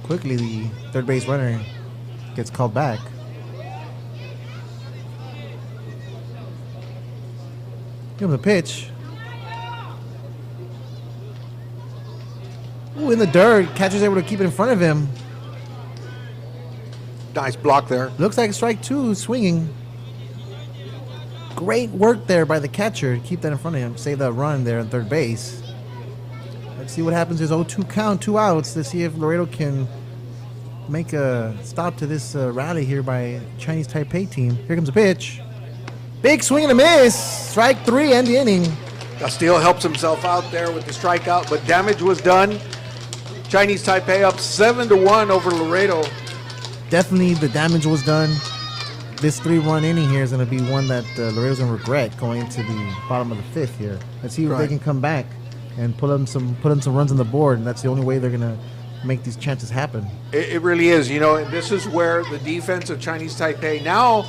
Quickly, the third base runner gets called back. Give him the pitch. Ooh, in the dirt. Catcher's able to keep it in front of him. Nice block there. Looks like strike 2, swinging. Great work there by the catcher to keep that in front of him. Save that run there at third base. Let's see what happens. There's 0-2 count, 2 outs. Let's see if Laredo can make a stop to this rally here by Chinese Taipei team. Here comes a pitch. Big swing and a miss. Strike 3, end the inning. Castillo helps himself out there with the strikeout, but damage was done. Chinese Taipei up 7-1 over Laredo. Definitely the damage was done. This 3-run inning here is going to be one that Laredo's going to regret going into the bottom of the 5th here. Let's see if they can come back and put in some runs on the board, and that's the only way they're going to make these chances happen. It really is, you know, and this is where the defense of Chinese Taipei, now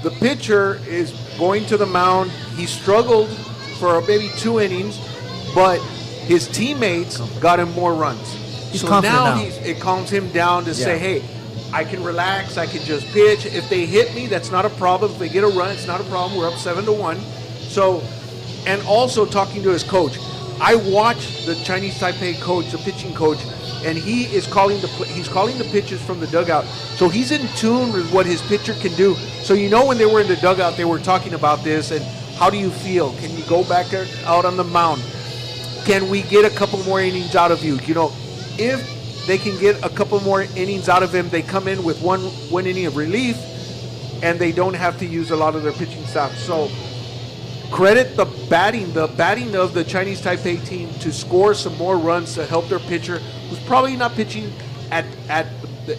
the pitcher is going to the mound. He struggled for maybe 2 innings, but his teammates got him more runs. He's so confident now. It calms him down to say, hey, I can relax, I can just pitch. If they hit me, that's not a problem. If they get a run, it's not a problem. We're up 7-1. So, and also talking to his coach. I watched the Chinese Taipei coach, the pitching coach, and he is calling the pitches from the dugout. So he's in tune with what his pitcher can do. So you know when they were in the dugout, they were talking about this and how do you feel? Can you go back there out on the mound? Can we get a couple more innings out of you? You know, if they can get a couple more innings out of him, they come in with one inning of relief and they don't have to use a lot of their pitching staff. So credit the batting of the Chinese Taipei team to score some more runs to help their pitcher, who's probably not pitching at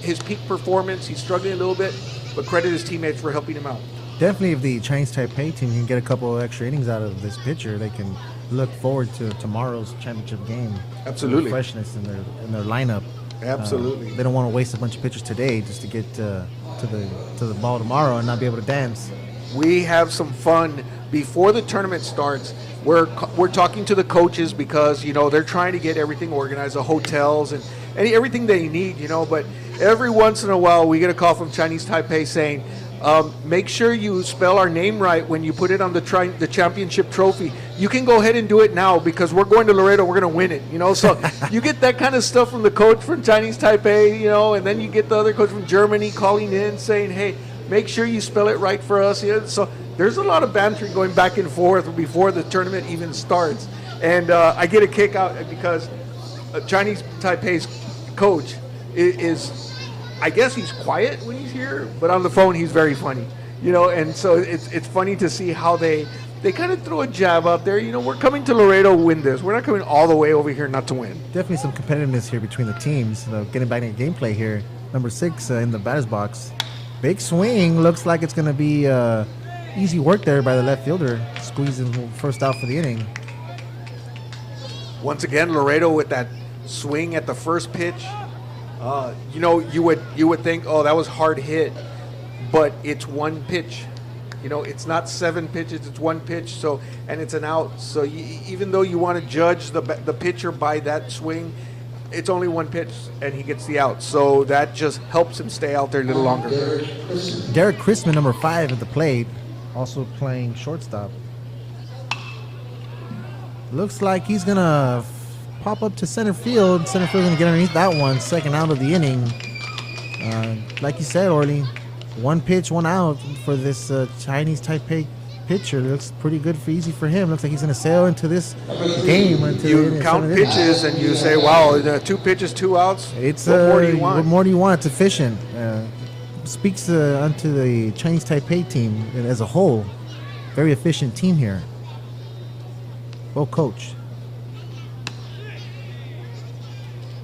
his peak performance. He's struggling a little bit, but credit his teammates for helping him out. Definitely, if the Chinese Taipei team can get a couple of extra innings out of this pitcher, they can look forward to tomorrow's championship game. Absolutely. Freshness in their lineup. Absolutely. They don't want to waste a bunch of pitchers today just to get to the ball tomorrow and not be able to dance. We have some fun before the tournament starts. We're talking to the coaches because, you know, they're trying to get everything organized, the hotels and everything they need, you know. But every once in a while, we get a call from Chinese Taipei saying, make sure you spell our name right when you put it on the championship trophy. You can go ahead and do it now because we're going to Laredo. We're going to win it. So you get that kind of stuff from the coach from Chinese Taipei, and then you get the other coach from Germany calling in saying, hey, make sure you spell it right for us. So there's a lot of bantering going back and forth before the tournament even starts. And I get a kick out because Chinese Taipei's coach is, I guess he's quiet when he's here, but on the phone he's very funny, and so it's funny to see how they kind of throw a jab out there. We're coming to Laredo to win this. We're not coming all the way over here not to win. Definitely some competitiveness here between the teams. Getting back into gameplay here. Number 6 in the batter's box. Big swing. Looks like it's going to be easy work there by the left fielder. Squeezing first out for the inning. Once again, Laredo with that swing at the first pitch. You would think, oh, that was hard hit, but it's one pitch. It's not 7 pitches; it's one pitch. So, and it's an out. So, even though you want to judge the pitcher by that swing, it's only one pitch, and he gets the out. So that just helps him stay out there a little longer. Derek Chrisman, number 5 at the plate, also playing shortstop. Looks like he's gonna pop up to center field. Center field gonna get underneath that one. Second out of the inning. Like you said, Orly, one pitch, one out for this Chinese Taipei pitcher. Looks pretty good easy for him. Looks like he's gonna sail into this game. You count pitches and you say, wow, 2 pitches, 2 outs. It's what more do you want? What more do you want? It's efficient. Speaks onto the Chinese Taipei team as a whole. Very efficient team here. Well coached.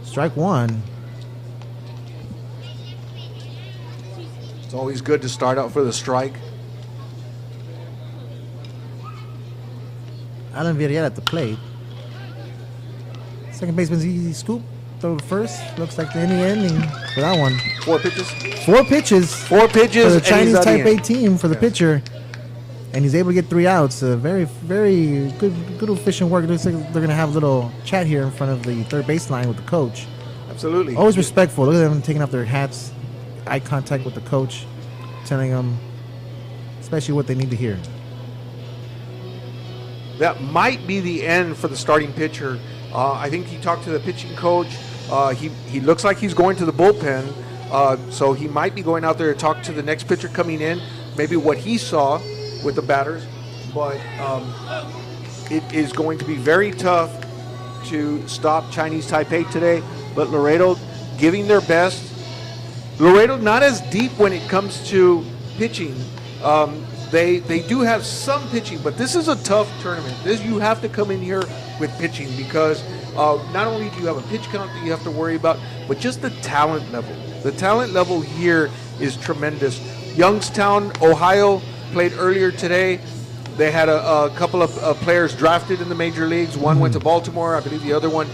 Strike 1. It's always good to start out for the strike. Alan Villarreal at the plate. Second baseman's easy scoop. Throw to first. Looks like the ending for that one. 4 pitches. 4 pitches. 4 pitches for the Chinese and he's out of the Taipei inning. team for the pitcher. And he's able to get 3 outs. Very, very good efficient work. It looks like they're going to have a little chat here in front of the third baseline with the coach. Absolutely. Always respectful. Look at them taking off their hats. Eye contact with the coach. Telling them especially what they need to hear. That might be the end for the starting pitcher. I think he talked to the pitching coach. He looks like he's going to the bullpen. So he might be going out there to talk to the next pitcher coming in. Maybe what he saw with the batters, but it is going to be very tough to stop Chinese Taipei today. But Laredo giving their best. Laredo not as deep when it comes to pitching. They do have some pitching, but this is a tough tournament. You have to come in here with pitching because not only do you have a pitch count that you have to worry about, but just the talent level. The talent level here is tremendous. Youngstown, Ohio, played earlier today. They had a couple of players drafted in the major leagues. One went to Baltimore. I believe the other one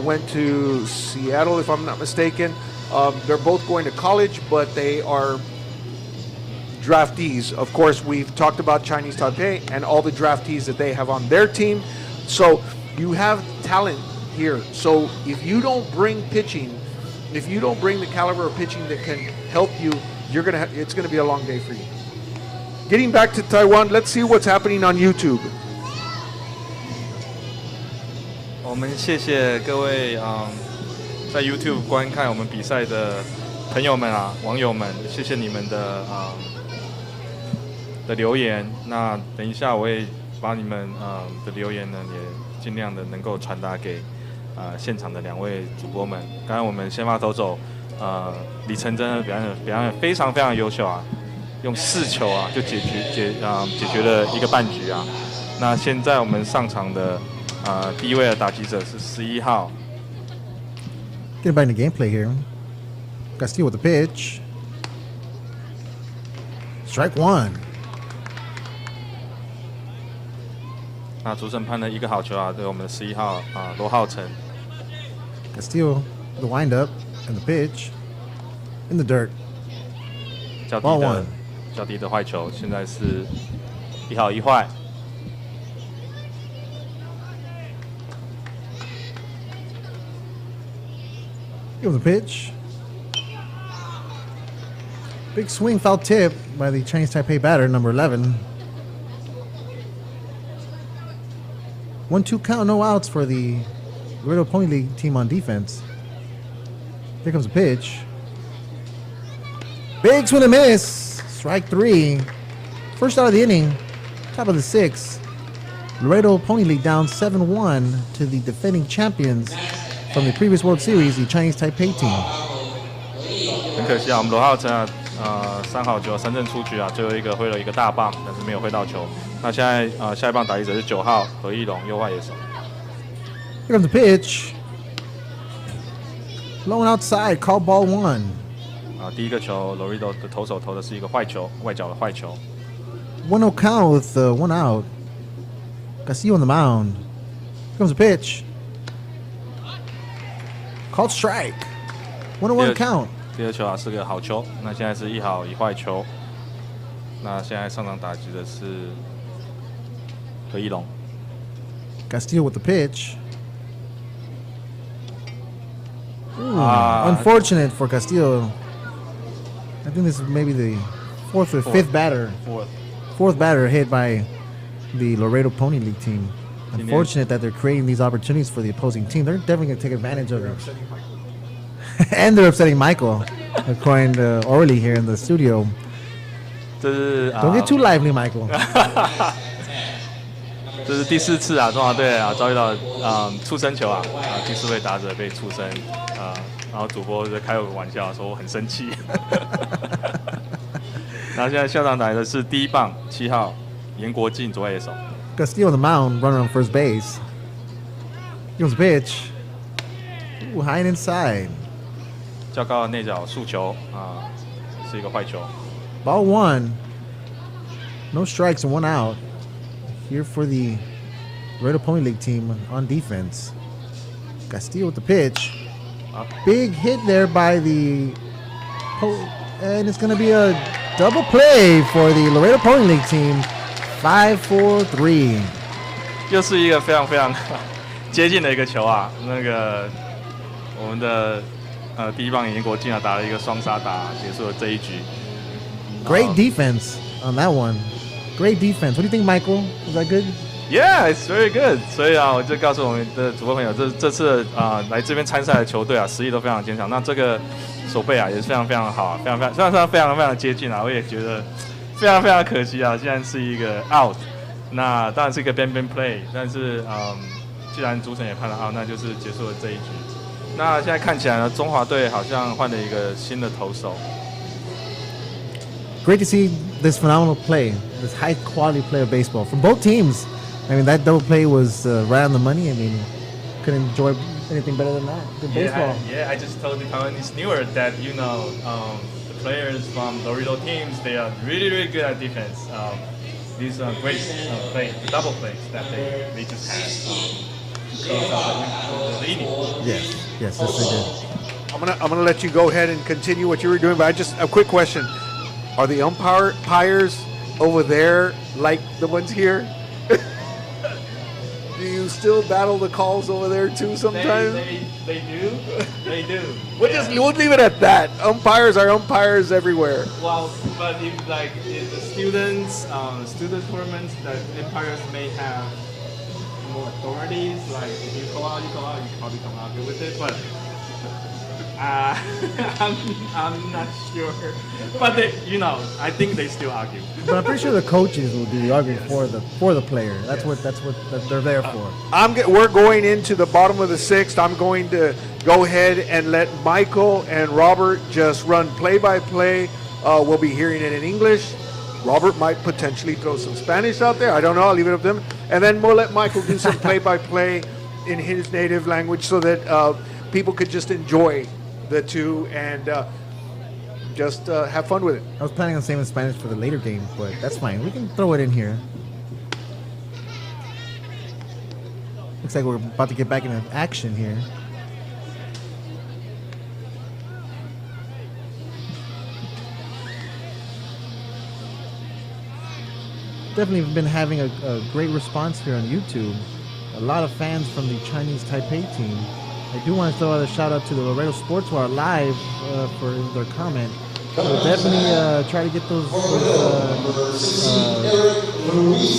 went to Seattle, if I'm not mistaken. They're both going to college, but they are draftees. Of course, we've talked about Chinese Taipei and all the draftees that they have on their team. So you have talent here. So if you don't bring pitching, if you don't bring the caliber of pitching that can help you, it's gonna be a long day for you. Getting back to Taiwan, let's see what's happening on YouTube. 我们谢谢各位在 YouTube 观看我们比赛的朋友们啊，网友们，谢谢你们的留言。那等一下我会把你们的留言呢，也尽量的能够传达给现场的2位主播们。刚才我们先发投手李承真表现得非常非常优秀啊，用4球啊就解决了1个半局啊。那现在我们上场的第一位的打击者是11号。Getting back into gameplay here. Castillo with the pitch. Strike 1. 那主审判了1个好球啊，对我们的11号罗浩成。Castillo, the windup and the pitch in the dirt. 较低的坏球，现在是1好1坏。Give the pitch. Big swing, foul tip by the Chinese Taipei batter, number 11. 1-2 count, no outs for the Laredo Pony League team on defense. Here comes a pitch. Big swing and miss. Strike 3. First out of the inning. Top of the 6th. Laredo Pony League down 7-1 to the defending champions from the previous World Series, the Chinese Taipei team. 很可惜啊，我们罗浩成3号9深圳出局啊，最后一个挥了一个大棒，但是没有挥到球。那现在下一棒打击者是9号何一龙，右外野手。Here comes the pitch. Blown outside, call ball 1. 第一个球 Laredo 的投手投的是一个坏球，外角的坏球。1-0 count with 1 out. Castillo on the mound. Here comes the pitch. Called strike. 1-1 count. 第二球啊是个好球，那现在是1好1坏球。那现在上场打击的是何一龙。Castillo with the pitch. Unfortunate for Castillo. I think this is maybe the fourth or fifth batter. Fourth batter hit by the Laredo Pony League team. Unfortunate that they're creating these opportunities for the opposing team. They're definitely going to take advantage of it. And they're upsetting Michael, according to Orly here in the studio. Don't get too lively, Michael. 这是第4次啊，中华队啊遭遇到触身球啊，第4位打者被触身然后主播在开我个玩笑说我很生气。然后现在下场打的是第一棒7号严国进左外野手。Castillo on the mound, runner on first base. Here's the pitch. Ooh, high and inside. 较高的内角速球是一个坏球。Ball 1. No strikes and 1 out. Here for the Laredo Pony League team on defense. Castillo with the pitch. Big hit there by the... And it's going to be a double play for the Laredo Pony League team. 5-4-3. 又是一个非常非常接近的一个球啊！那个我们的第一棒严国进啊打了一个双杀打结束了这一局。Great defense on that one. Great defense. What do you think, Michael? Was that good? Yeah, it's very good. 所以啊，我就告诉我们的主播朋友，这次来这边参赛的球队啊，实力都非常坚强。那这个守备啊也是非常非常好啊，非常非常接近啊。我也觉得非常非常可惜啊，竟然是一个 out。那当然是一个 ban play， 但是既然主审也判了 out， 那就是结束了这一局。那现在看起来呢，中华队好像换了一个新的投手。Great to see this phenomenal play, this high quality play of baseball from both teams. I mean, that double play was right on the money. I mean, couldn't enjoy anything better than that. Good baseball. I just told the Taiwanese newer that the players from Laredo teams, they are really really good at defense. These are great plays, the double plays that they just had to close out the inning. Yes, they did. I'm gonna let you go ahead and continue what you were doing, but I just a quick question: are the umpires over there like the ones here? Do you still battle the calls over there too sometimes? They do. They do. We'll leave it at that. Umpires are umpires everywhere. Well, but if the student tournaments, that umpires may have more authorities. Like if you call out, you probably come out good with it. But I'm not sure. But I think they still argue. But I'm pretty sure the coaches will do the arguing for the player. That's what they're there for. We're going into the bottom of the 6th. I'm going to go ahead and let Michael and Robert just run play-by-play. We'll be hearing it in English. Robert might potentially throw some Spanish out there. I don't know. I'll leave it up to them. And then we'll let Michael do some play-by-play in his native language so that people could just enjoy the two and just have fun with it. I was planning on saying in Spanish for the later game, but that's fine. We can throw it in here. Looks like we're about to get back into action here. Definitely been having a great response here on YouTube. A lot of fans from the Chinese Taipei team. I do want to throw out a shout out to the Laredo Sports Wire Live for their comment. We'll definitely try to get those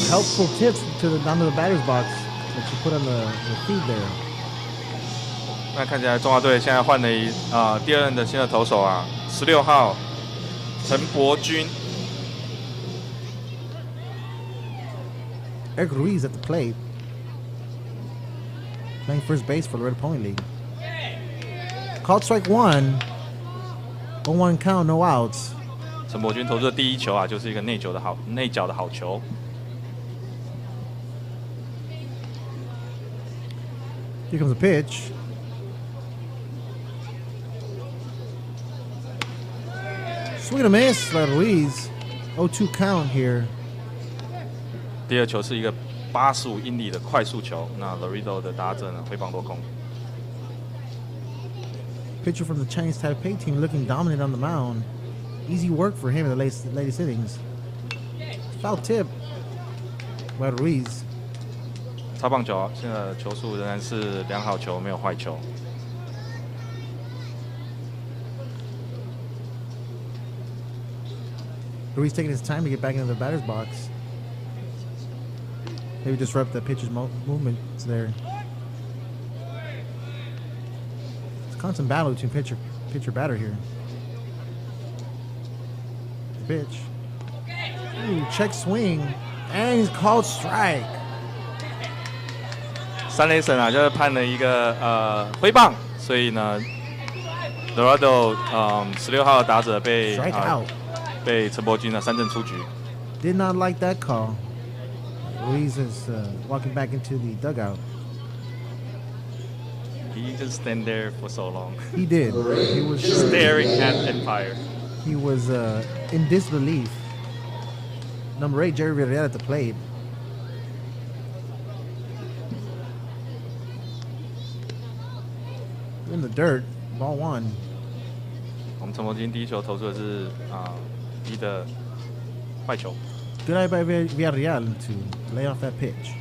helpful tips down to the batter's box that you put on the feed there. 那看起来中华队现在换了第二任的新的投手啊，16号陈柏君。Eric Ruiz at the plate, playing first base for the Laredo Pony League. Called strike one. 0-1 count, no outs. 陈柏君投出的第一球啊，就是一个内角的好球。Here comes a pitch. Swing and a miss by Ruiz. 0-2 count here. 第二球是一个85英里的快速球，那 Laredo 的打者呢挥棒落空。Pitcher from the Chinese Taipei team looking dominant on the mound. Easy work for him in the latest innings. Foul tip by Ruiz. 擦棒球，现在的球速仍然是良好球，没有坏球。Ruiz taking his time to get back into the batter's box. Maybe disrupt the pitcher's movements there. It's a constant battle between pitcher batter here. Pitch. Ooh, check swing. And he's called strike. 三垒审啊，就是判了一个挥棒，所以呢 ，Laredo 16号的打者被被陈柏君呢3振出局。Did not like that call. Ruiz is walking back into the dugout. He just stand there for so long. He did. He was staring at Empire. He was in disbelief. Number 8, Jerry Villarreal at the plate. In the dirt, ball one. 我们陈柏君第一球投出的是低的坏球。Good eye by Villarreal to lay off that pitch.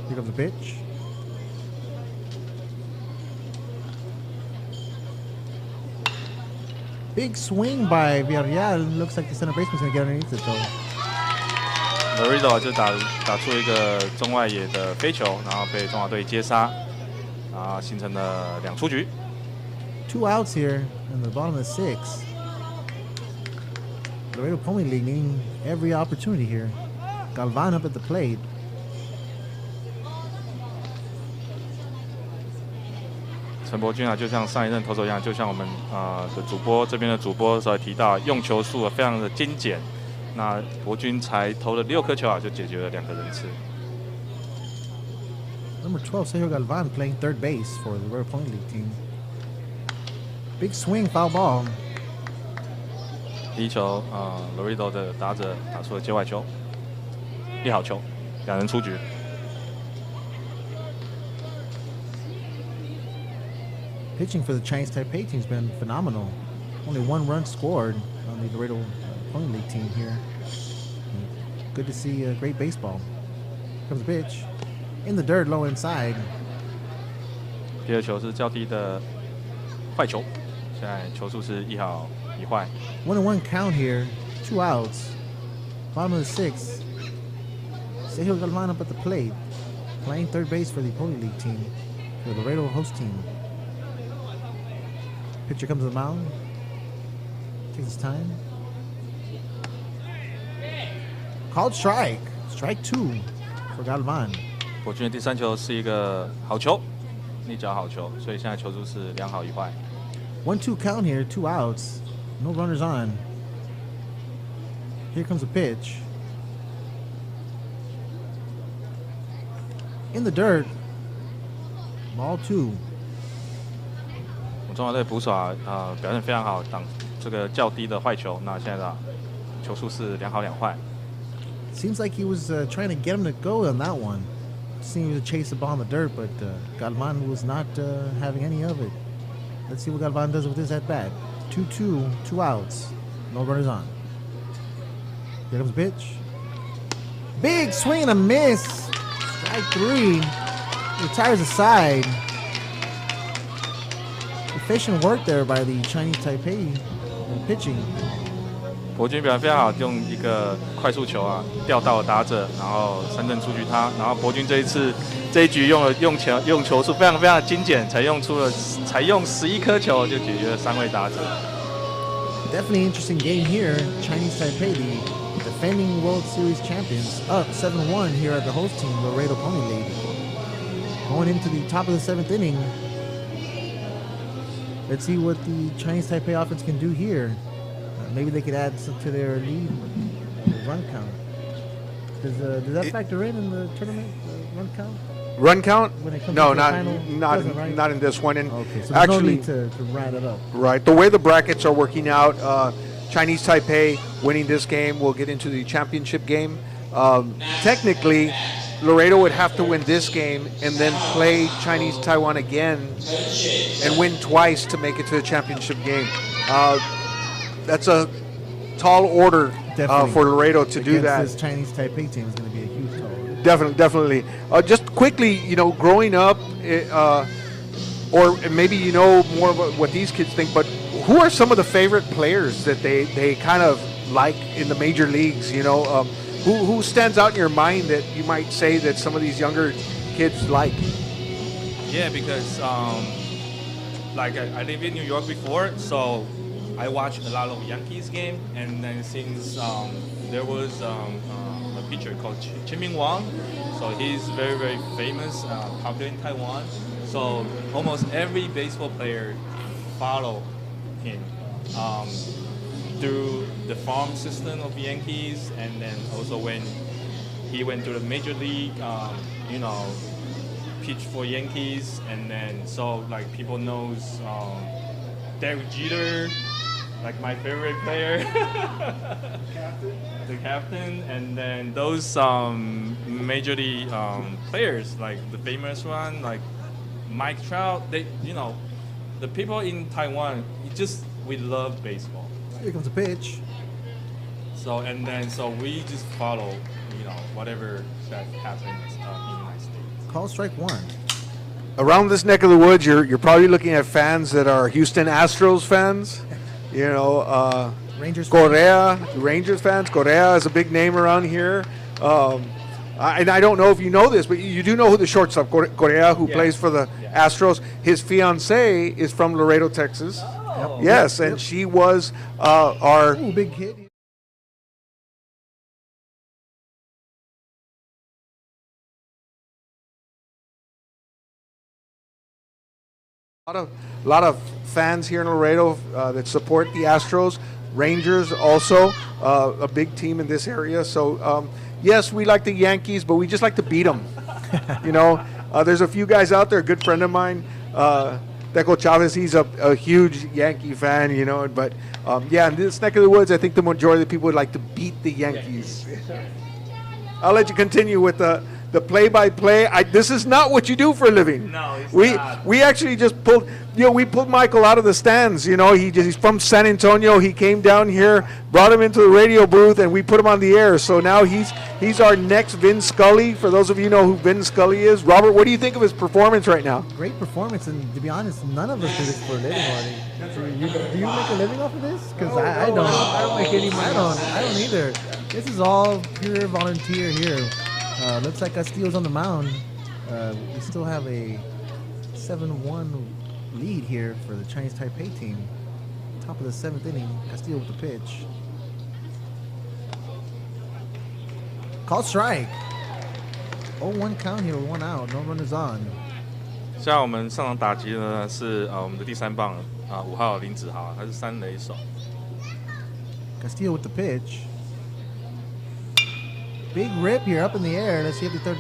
Here comes the pitch. Big swing by Villarreal. Looks like the center baseman's going to get underneath it though. Laredo 就打出一个中外野的飞球，然后被中华队接杀，形成了2出局。2 outs here in the bottom of the 6th. Laredo Pony League needing every opportunity here. Galvan up at the plate. 陈柏君啊，就像上一任投手一样，就像我们的主播这边的主播所提到，用球数非常的精简。那柏君才投了6颗球啊，就解决了2个人次。Number 12, Sergio Galvan playing third base for the Laredo Pony League team. Big swing, foul ball. 第一球Laredo 的打者打出了界外球，一好球，2人出局。Pitching for the Chinese Taipei team has been phenomenal. Only 1 run scored on the Laredo Pony League team here. Good to see great baseball. Comes the pitch. In the dirt, low inside. 第二球是较低的坏球，现在球数是1好1坏。1-1 count here. 2 outs. Bottom of the 6th. Sergio Galvan up at the plate. Playing third base for the Pony League team. For the Laredo host team. Pitcher comes to the mound. Takes his time. Called strike. Strike 2 for Galvan. 柏君的第3球是一个好球，逆角好球，所以现在球数是2好1坏。1-2 count here. 2 outs. No runners on. Here comes a pitch. In the dirt. Ball 2. 中华队捕手表现非常好，挡这个较低的坏球。那现在的球数是2好2坏。Seems like he was trying to get him to go on that one. Seemed to chase the ball in the dirt, but Galvan was not having any of it. Let's see what Galvan does with this at bat. 2-2, 2 outs, no runners on. Here comes the pitch. Big swing and a miss. Strike three. Retires aside. Efficient work there by the Chinese Taipei pitching. 博君表现非常好，用一个快速球啊吊到了打者，然后三振出局他。然后博君这一局用球数非常非常精简，才用11颗球就解决了3位打者。Definitely interesting game here. Chinese Taipei, the defending World Series champions, up 7-1 here at the host team, Laredo Pony League. Going into the top of the 7th inning. Let's see what the Chinese Taipei offense can do here. Maybe they could add some to their lead run count. Does that factor in the tournament, run count? Run count? When it comes No, to the final? Right? not in this one. And Okay, so there's actually, no need to write it up. right, the way the brackets are working out, Chinese Taipei winning this game will get into the championship game. Technically, Laredo would have to win this game and then play Chinese Taiwan again and win twice to make it to the championship game. That's a tall order for Laredo to do that. This Chinese Taipei team is going to be a huge total. Definitely. Just quickly, growing up, or maybe you know more about what these kids think, but who are some of the favorite players that they kind of like in the major leagues? Who stands out in your mind that you might say that some of these younger kids like? Yeah, because like I lived in New York before, so I watched a lot of Yankees game, and then since there was a pitcher called Chiming Wang, so he's very very famous, popular in Taiwan. So almost every baseball player follow him through the farm system of Yankees, and then also when he went to the major league, pitch for Yankees, and then so like people knows Derek Jeter, like my favorite player, the captain, and then those major league players like the famous one like Mike Trout. The people in Taiwan, we love baseball. Here comes a pitch. So we just follow, whatever that happens in the United States. Call strike one. Around this neck of the woods, you're probably looking at fans that are Houston Astros fans. Rangers Correa, Rangers fans. Correa is a big name around here. And I don't know if you know this, but you do know who the shortstop, Correa, who plays for the Astros. His fiancee is from Laredo, Texas. Oh. Yes, and she was our... Ooh, big hit. A lot of fans here in Laredo that support the Astros. Rangers also a big team in this area. So yes, we like the Yankees, but we just like to beat them. There's a few guys out there. A good friend of mine, Deco Chavez. He's a huge Yankee fan. But in this neck of the woods, I think the majority of the people would like to beat the Yankees. I'll let you continue with the play-by-play. This is not what you do for a living. No, it's not. We actually just pulled. We pulled Michael out of the stands. He's from San Antonio. He came down here, brought him into the radio booth, and we put him on the air. So now he's our next Vin Scully. For those of you who know who Vin Scully is, Robert, what do you think of his performance right now? Great performance, and to be honest, none of us do this for a living, Marty. Do you make a living off of this? Because I don't. I don't make any money. I don't either. This is all pure volunteer here. Looks like Castillo's on the mound. We still have a 7-1 lead here for the Chinese Taipei team. Top of the 7th inning. Castillo with the pitch. Call strike. 0-1 count here, 1 out. No runners on. 现在我们上场打击的呢是我们的第3棒5号林子豪，他是3垒手。Castillo with the pitch. Big rip here up in the air. Let's see if the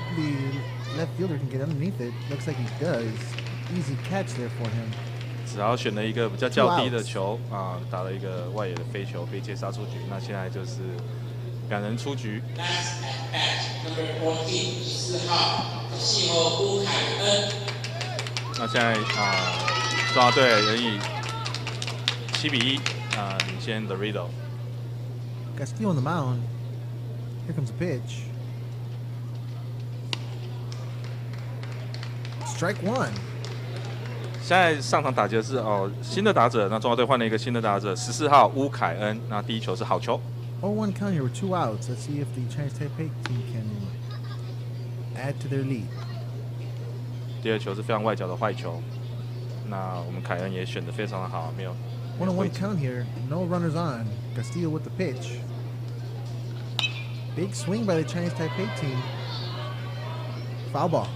left fielder can get underneath it. Looks like he does. Easy catch there for him. 子豪选了一个比较较低的球打了一个外野的飞球，被接杀出局。那现在就是赶人出局。那现在中华队仍以7-1领先 Laredo。Castillo on the mound. Here comes a pitch. Strike one. 现在上场打击的是新的打者，那中华队换了一个新的打者，14号乌凯恩，那第一球是好球。0-1 count here with 2 outs. Let's see if the Chinese Taipei team can add to their lead. 第二球是非常外角的坏球，那我们凯恩也选得非常的好，没有。1-1 count here. No runners on. Castillo with the pitch. Big swing by the Chinese Taipei team. Foul ball.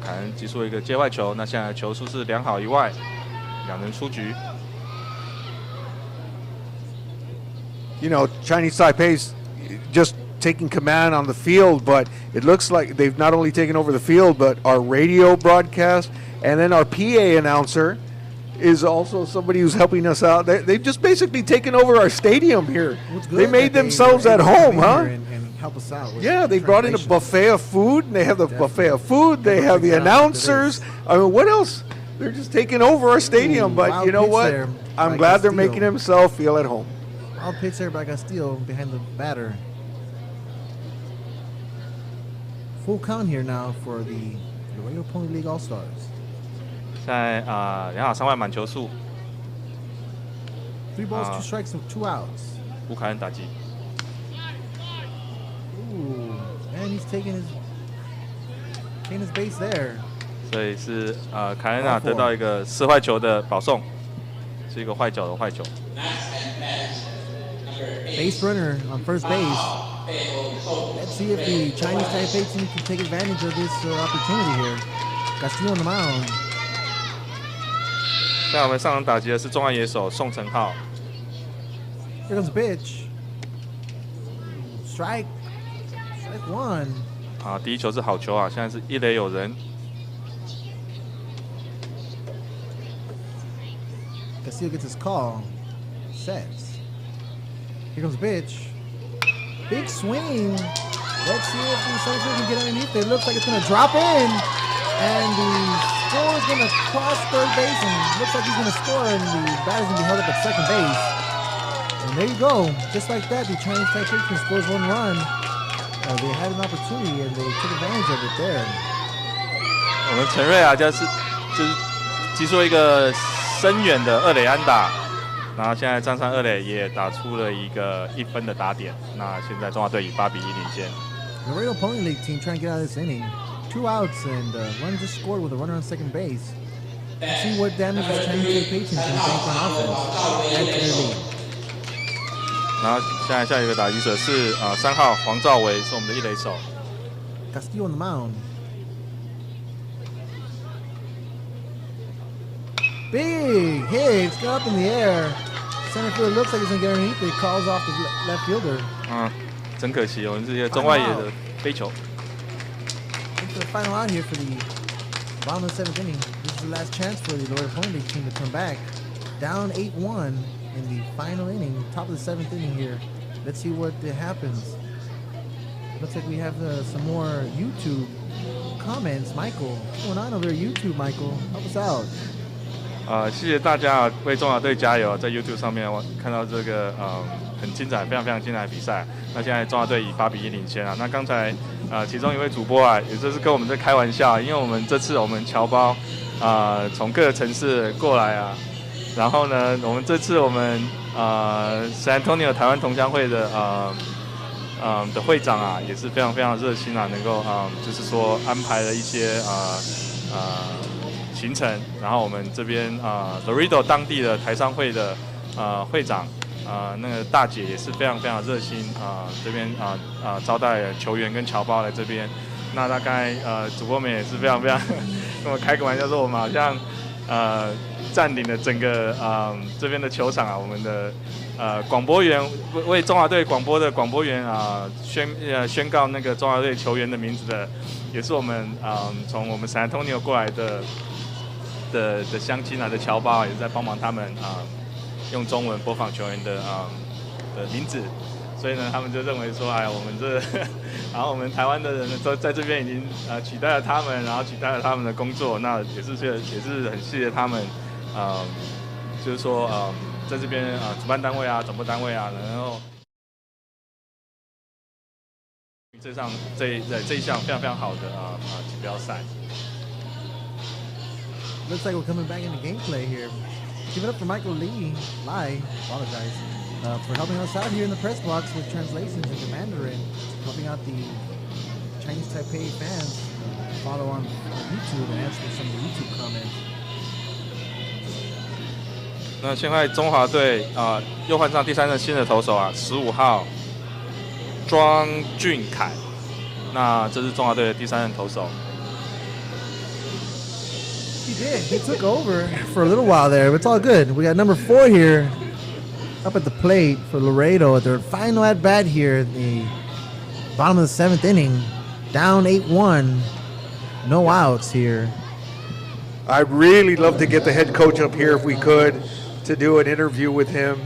凯恩击出一个接外球，那现在球速是2好1坏，2人出局。You know, Chinese Taipei's just taking command on the field, but it looks like they've not only taken over the field, but our radio broadcast and then our PA announcer is also somebody who's helping us out. They've just basically taken over our stadium here. They made themselves at home, huh? And help us out. Yeah, they brought in a buffet of food, and they have the buffet of food. They have the announcers. I mean, what else? They're just taking over our stadium. But you know what? I'm glad they're making themselves feel at home. Wild pitch there by Castillo behind the batter. Full count here now for the Laredo Pony League All-Stars. 现在2好3坏满球数。 3 balls, 2 strikes, and 2 outs. 乌凯恩打击。 Ooh, and he's taking his base there. 所以是凯恩得到一个4坏球的保送，是一个坏角的坏球。 Base runner on first base. Let's see if the Chinese Taipei team can take advantage of this opportunity here. Castillo on the mound. 现在我们上场打击的是中外野手宋承浩。 Here comes the pitch. Strike one. 第一球是好球啊，现在是一垒有人。 Castillo gets his call. Sets. Here comes the pitch. Big swing. Let's see if the Sunfield can get underneath it. Looks like it's going to drop in. And the score is going to cross third base. And looks like he's going to score. And the batter's going to be held up at second base. And there you go. Just like that, the Chinese Taipei team scores 1 run. They had an opportunity and they took advantage of it there. 我们陈瑞就是击出一个深远的2垒安打。 然后现在站上2垒也打出了一个1分的打点，那现在中华队以8-1领先。The Laredo Pony League team trying to get out of this inning. 2 outs and one just scored with a runner on second base. Let's see what damage this Chinese Taipei team can bank on offense. Add to their lead. 然后现在下一个打击者是3号黄兆维，是我们的1垒手。 Castillo on the mound. Big hit, it's got up in the air. Center fielder looks like he's gonna get underneath it. Calls off the left fielder. 真可惜，我们这些中外野的飞球。 It's the final out here for the bottom of the 7th inning. This is the last chance for the Laredo Pony League team to come back. Down 8-1 in the final inning, top of the 7th inning here. Let's see what happens. Looks like we have some more YouTube comments. Michael, what's going on over there? YouTube, Michael, help us out. 谢谢大家为中华队加油！在 YouTube 上面我看到这个很精彩，非常非常精彩的比赛。那现在中华队以8-1领先啊。那刚才其中一位主播也就是跟我们在开玩笑，因为我们这次我们侨胞从各个城市过来啊，然后呢，我们这次我们San Antonio 台湾同乡会的的会长啊，也是非常非常热心啊，能够就是说安排了一些行程，然后我们这边Laredo 当地的台商会的会长那个大姐也是非常非常热心这边招待球员跟侨胞来这边。那大概主播们也是非常非常跟我开个玩笑说，我们好像占领了整个这边的球场啊，我们的广播员为中华队广播的广播员宣告那个中华队球员的名字的，也是我们从我们San Antonio过来的乡亲的侨胞也是在帮忙他们用中文播放球员的名字，所以呢，他们就认为说，哎，我们然后我们台湾的人都在这边已经取代了他们，然后取代了他们的工作，那也是很谢谢他们，就是说在这边主办单位啊、转播单位啊，然后这一项非常非常好的锦标赛。Looks like we're coming back into gameplay here. Give it up for Michael Lai, apologize, for helping us out here in the press box with translations into Mandarin, helping out the Chinese Taipei fans follow on YouTube and answer some of the YouTube comments. 那现在中华队又换上第3任新的投手啊，15号庄俊凯，那这是中华队的第3任投手。He did. He took over for a little while there, but it's all good. We got number 4 here up at the plate for Laredo at their final at bat here at the bottom of the 7th inning, down 8-1, no outs here. I'd really love to get the head coach up here if we could to do an interview with him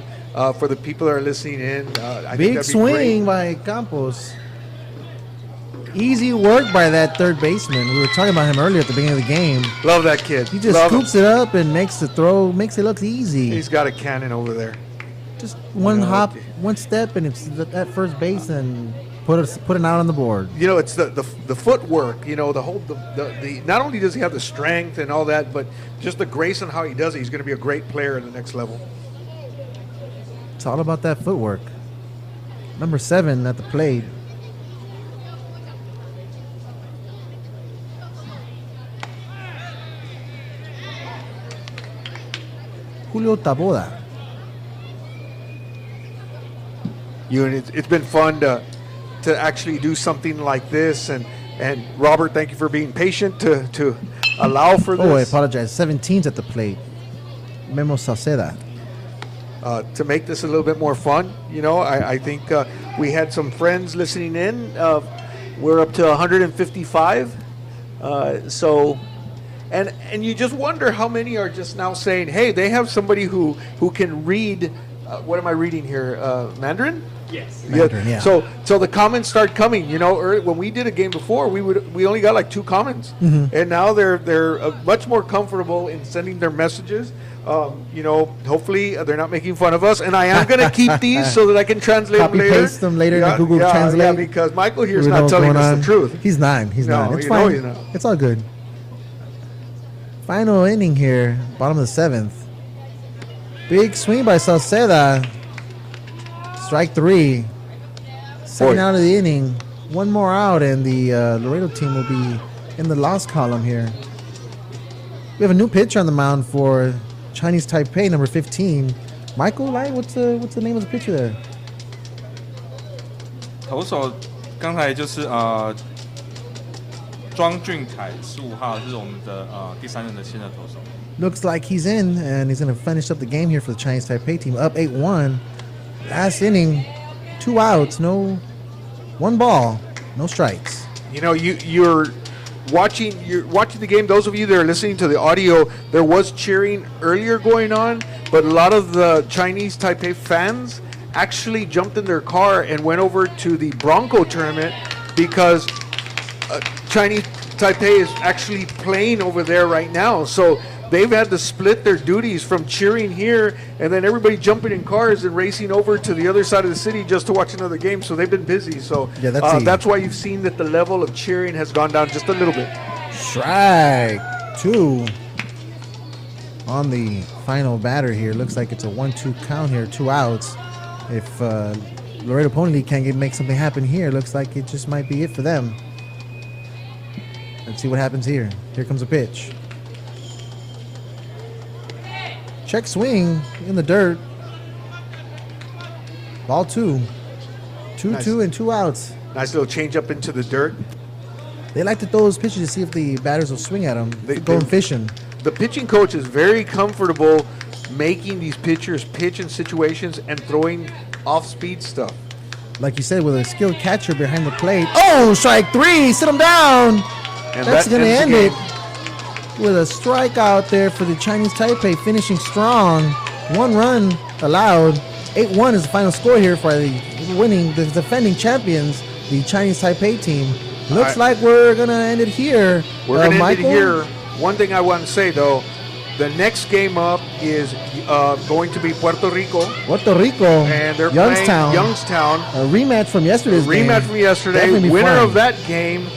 for the people that are listening in. I think Big that'd be swing great. by Campos. Easy work by that third baseman. We were talking about him earlier at the beginning of the game. Love that kid. He just Love scoops it up and makes the throw, makes it look easy. He's got a cannon over there. Just one You know, hop, one step, and it's at first base and put it out on the board. You know, it's the footwork. You know, the not only does he have the strength and all that, but just the grace and how he does it. He's going to be a great player at the next level. It's all about that footwork. Number 7 at the plate. Julio Taboda. It's been fun to actually do something like this, and Robert, thank you for being patient to allow for this. Oh, I apologize. 17's at the plate. Memo Salceda. To make this a little bit more fun, you know, I think we had some friends listening in. We're up to 155. So, and you just wonder how many are just now saying, hey, they have somebody who can read. What am I reading here? Mandarin? Yes. Mandarin, yeah. So the comments start coming. You know, when we did a game before, we only got like 2 comments, and now they're much more comfortable in sending their messages. You know, hopefully they're not making fun of us, and I am going to keep these so that I can translate them later. Paste them later in Google Translate. Yeah, because Michael here's We know not what's telling going us on. the truth. He's not. He's No, not. It's you know fine. he's not. It's all good. Final inning here, bottom of the 7th. Big swing by Salceda. Strike 3. Second out of the inning. One more out, and the Laredo team will be in the loss column here. We have a new pitcher on the mound for Chinese Taipei, number 15. Michael Lai, what's the name of the pitcher there? 投手刚才就是庄俊凯15号，是我们的第3任的新的投手。 Looks like he's in, and he's going to finish up the game here for the Chinese Taipei team. Up 8-1. Last inning, 2 outs, no, 1 ball, no strikes. You know, you're watching the game. Those of you that are listening to the audio, there was cheering earlier going on, but a lot of the Chinese Taipei fans actually jumped in their car and went over to the Bronco tournament because Chinese Taipei is actually playing over there right now. So they've had to split their duties from cheering here and then everybody jumping in cars and racing over to the other side of the city just to watch another game. So they've been busy. So Yeah, that's why you've seen that the level of cheering has gone down just a little bit. Strike 2 on the final batter here. Looks like it's a 1-2 count here, 2 outs. If Laredo Pony League can't make something happen here, looks like it just might be it for them. Let's see what happens here. Here comes a pitch. Check swing in the dirt. Ball 2. 2-2 Nice. and 2 outs. Nice little change up into the dirt. They like to throw those pitches to see if the batters will swing at them. Going fishing. The pitching coach is very comfortable making these pitchers pitch in situations and throwing off-speed stuff. Like you said, with a skilled catcher behind the plate. Oh, strike 3. Sit him down. And That's that going to ends the end it game. with a strikeout there for the Chinese Taipei, finishing strong. 1 run allowed. 8-1 is the final score here for the defending champions, the Chinese Taipei team. Looks like we're going to end it here. We're going to end Michael? it here. One thing I want to say, though, the next game up is going to be Puerto Rico. Puerto Rico, And they're Youngstown. playing Youngstown. A rematch from yesterday's game. Rematch from yesterday. Definitely be Winner fun. of that game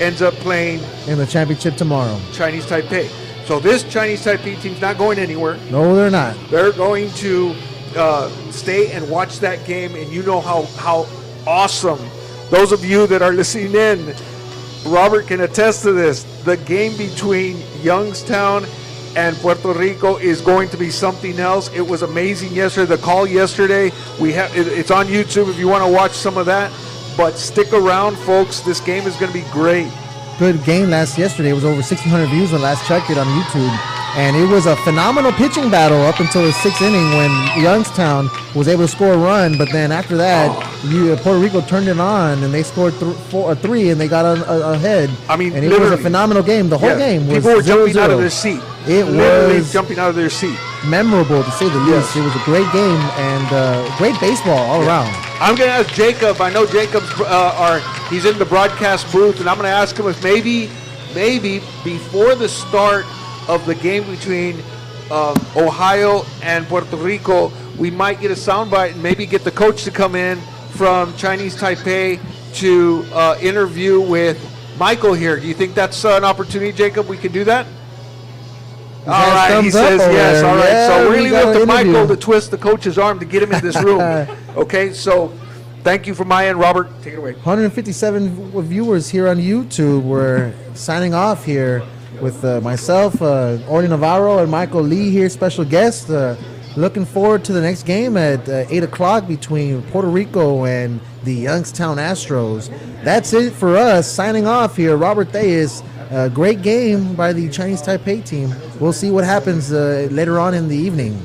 ends up playing In the championship tomorrow. Chinese Taipei. So this Chinese Taipei team's not going anywhere. No, they're not. They're going to stay and watch that game, and you know how awesome. Those of you that are listening in, Robert can attest to this. The game between Youngstown and Puerto Rico is going to be something else. It was amazing yesterday. The call yesterday, it's on YouTube if you want to watch some of that. But stick around, folks. This game is going to be great. Good game yesterday. It was over 1,600 views when last checked it on YouTube. And it was a phenomenal pitching battle up until the sixth inning when Youngstown was able to score a run. But then after that, Puerto Rico turned it on and they scored three and they got ahead. I mean, and it was a phenomenal game. The whole game was people were jumping 0-0. out of their seat. It literally was jumping out of their seat. Memorable to say the least. It was a great game and great baseball all around. I'm going to ask Jacob. I know Jacob's he's in the broadcast booth, and I'm going to ask him if maybe before the start of the game between Ohio and Puerto Rico, we might get a soundbite and maybe get the coach to come in from Chinese Taipei to interview with Michael here. Do you think that's an opportunity, Jacob? We can do that? All right, he says yes. All right, yeah, so we're going to leave it up to interview. Michael to twist the coach's arm to get him in this room. Okay, so thank you from my end. Robert, take it away. 157 viewers here on YouTube. We're signing off here with myself, Orly Navarro, and Michael Lee here, special guest. Looking forward to the next game at 8 o'clock between Puerto Rico and the Youngstown Astros. That's it for us. Signing off here, Robert Thayes. Great game by the Chinese Taipei team. We'll see what happens later on in the evening.